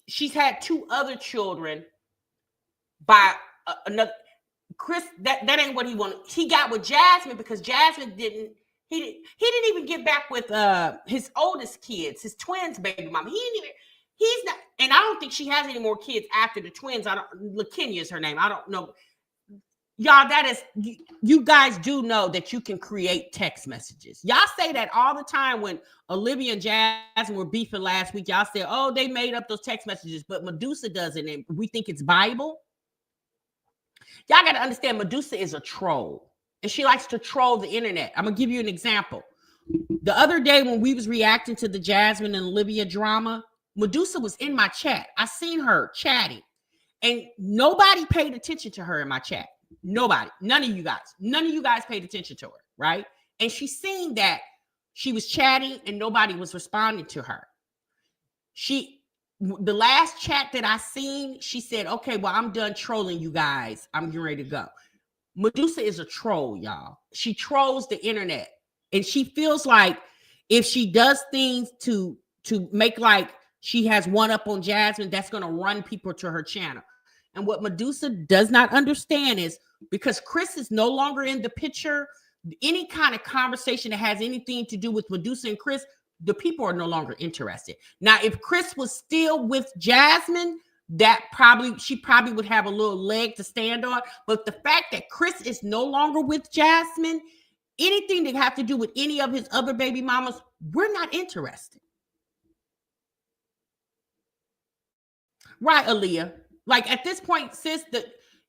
she's had 2 other children by another. Chris, that ain't what he wanted. He got with Jasmine because Jasmine didn't even get back with his oldest kids, his twins baby mama. He's not, and I don't think she has any more kids after the twins. LaKenya is her name. I don't know. Y'all, that is, you guys do know that you can create text messages. Y'all say that all the time. When Olivia and Jasmine were beefing last week, y'all said, oh, they made up those text messages, but Medusa doesn't, and we think it's Bible. Y'all got to understand, Medusa is a troll, and she likes to troll the internet. I'm going to give you an example. The other day when we was reacting to the Jasmine and Olivia drama, Medusa was in my chat. I seen her chatting, and nobody paid attention to her in my chat. Nobody. None of you guys paid attention to her, right? And she seen that she was chatting and nobody was responding to her. The last chat that I seen, she said, okay, well, I'm done trolling you guys. I'm getting ready to go. Medusa is a troll, y'all. She trolls the internet, and she feels like if she does things to make like she has one up on Jasmine, that's going to run people to her channel. And what Medusa does not understand is, because Chris is no longer in the picture, any kind of conversation that has anything to do with Medusa and Chris, the people are no longer interested. Now, if Chris was still with Jasmine, she probably would have a little leg to stand on. But the fact that Chris is no longer with Jasmine, anything that have to do with any of his other baby mamas, we're not interested. Right, Aaliyah? Like, at this point, sis,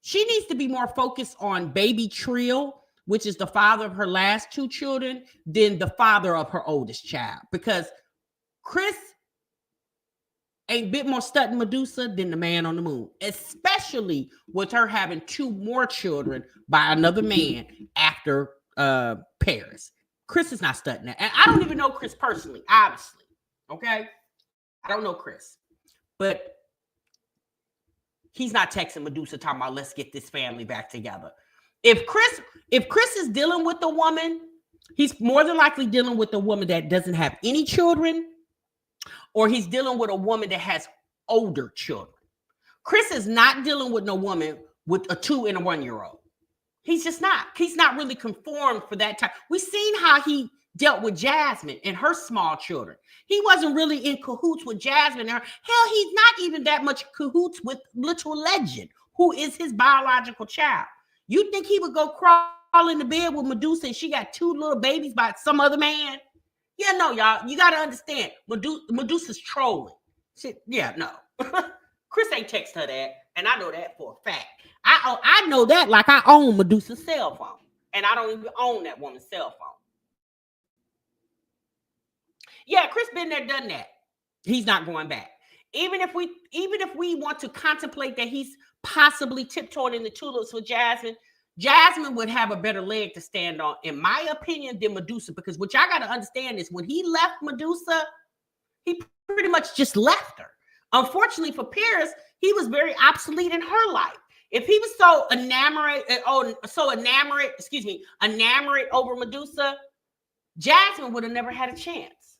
she needs to be more focused on baby Trill, which is the father of her last 2 children, than the father of her oldest child. Because Chris ain't a bit more studying Medusa than the man on the moon, especially with her having 2 more children by another man after Paris. Chris is not studying that. And I don't even know Chris personally, obviously. Okay? I don't know Chris. But he's not texting Medusa talking about, let's get this family back together. If Chris is dealing with a woman, he's more than likely dealing with a woman that doesn't have any children, or he's dealing with a woman that has older children. Chris is not dealing with no woman with a 2 and a 1-year-old. He's just not. He's not really conformed for that time. We've seen how he dealt with Jasmine and her small children. He wasn't really in cahoots with Jasmine. Hell, he's not even that much cahoots with Little Legend, who is his biological child. You think he would go crawl in the bed with Medusa and she got 2 little babies by some other man? Yeah, no, y'all. You got to understand. Medusa's trolling. Yeah, no. Chris ain't text her that, and I know that for a fact. I know that like I own Medusa's cell phone, and I don't even own that woman's cell phone. Yeah, Chris been there, done that. He's not going back. Even if we want to contemplate that he's possibly tiptoeing in the tulips with Jasmine, Jasmine would have a better leg to stand on, in my opinion, than Medusa. Because what y'all got to understand is, when he left Medusa, he pretty much just left her. Unfortunately for Paris, he was very obsolete in her life. If he was so enamored over Medusa, Jasmine would have never had a chance.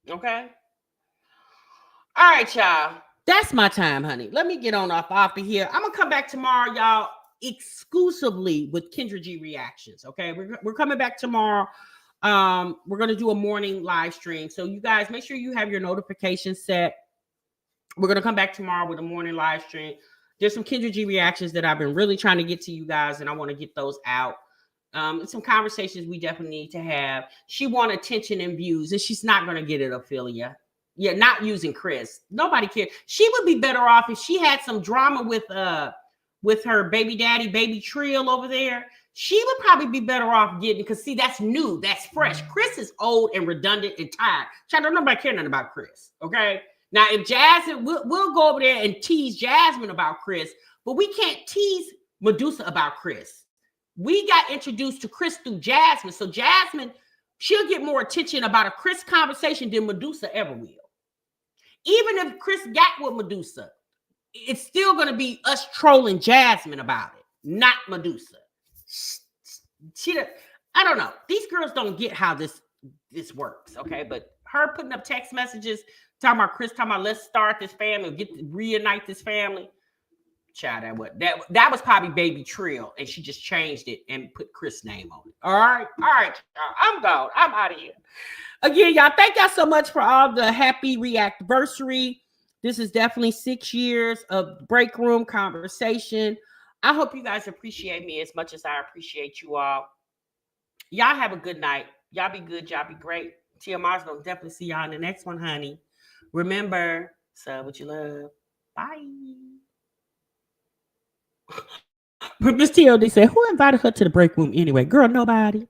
Okay. All right, y'all. That's my time, honey. Let me get on off of here. I'm gonna come back tomorrow, y'all, exclusively with Kendra G reactions. Okay, we're coming back tomorrow. We're gonna do a morning live stream, so you guys make sure you have your notifications set. We're gonna come back tomorrow with a morning live stream. There's some Kendra G reactions that I've been really trying to get to you guys, and I want to get those out. Some conversations we definitely need to have. She wants attention and views, and she's not gonna get it, Ophelia. Yeah, not using Chris. Nobody cares. She would be better off if she had some drama with her baby daddy, baby Trill over there. She would probably be better off getting, because see, that's new, that's fresh. Chris is old and redundant and tired. Don't nobody care nothing about Chris. Okay. Now, if Jasmine, we'll go over there and tease Jasmine about Chris, but we can't tease Medusa about Chris. We got introduced to Chris through Jasmine. So Jasmine, she'll get more attention about a Chris conversation than Medusa ever will. Even if Chris got with Medusa, it's still going to be us trolling Jasmine about it, not Medusa. I don't know. These girls don't get how this works, okay? But her putting up text messages, talking about Chris, talking about let's start this family, reunite this family. Child, that was probably baby Trill, and she just changed it and put Chris' name on it. All right, I'm gone. I'm out of here. Again, y'all, thank y'all so much for all the happy Reactversary. This is definitely 6 years of break room conversation. I hope you guys appreciate me as much as I appreciate you all. Y'all have a good night. Y'all be good. Y'all be great. Tia Mars gonna definitely see y'all in the next one, honey. Remember, sub what you love. Bye. Miss TLD said, who invited her to the break room anyway? Girl, nobody.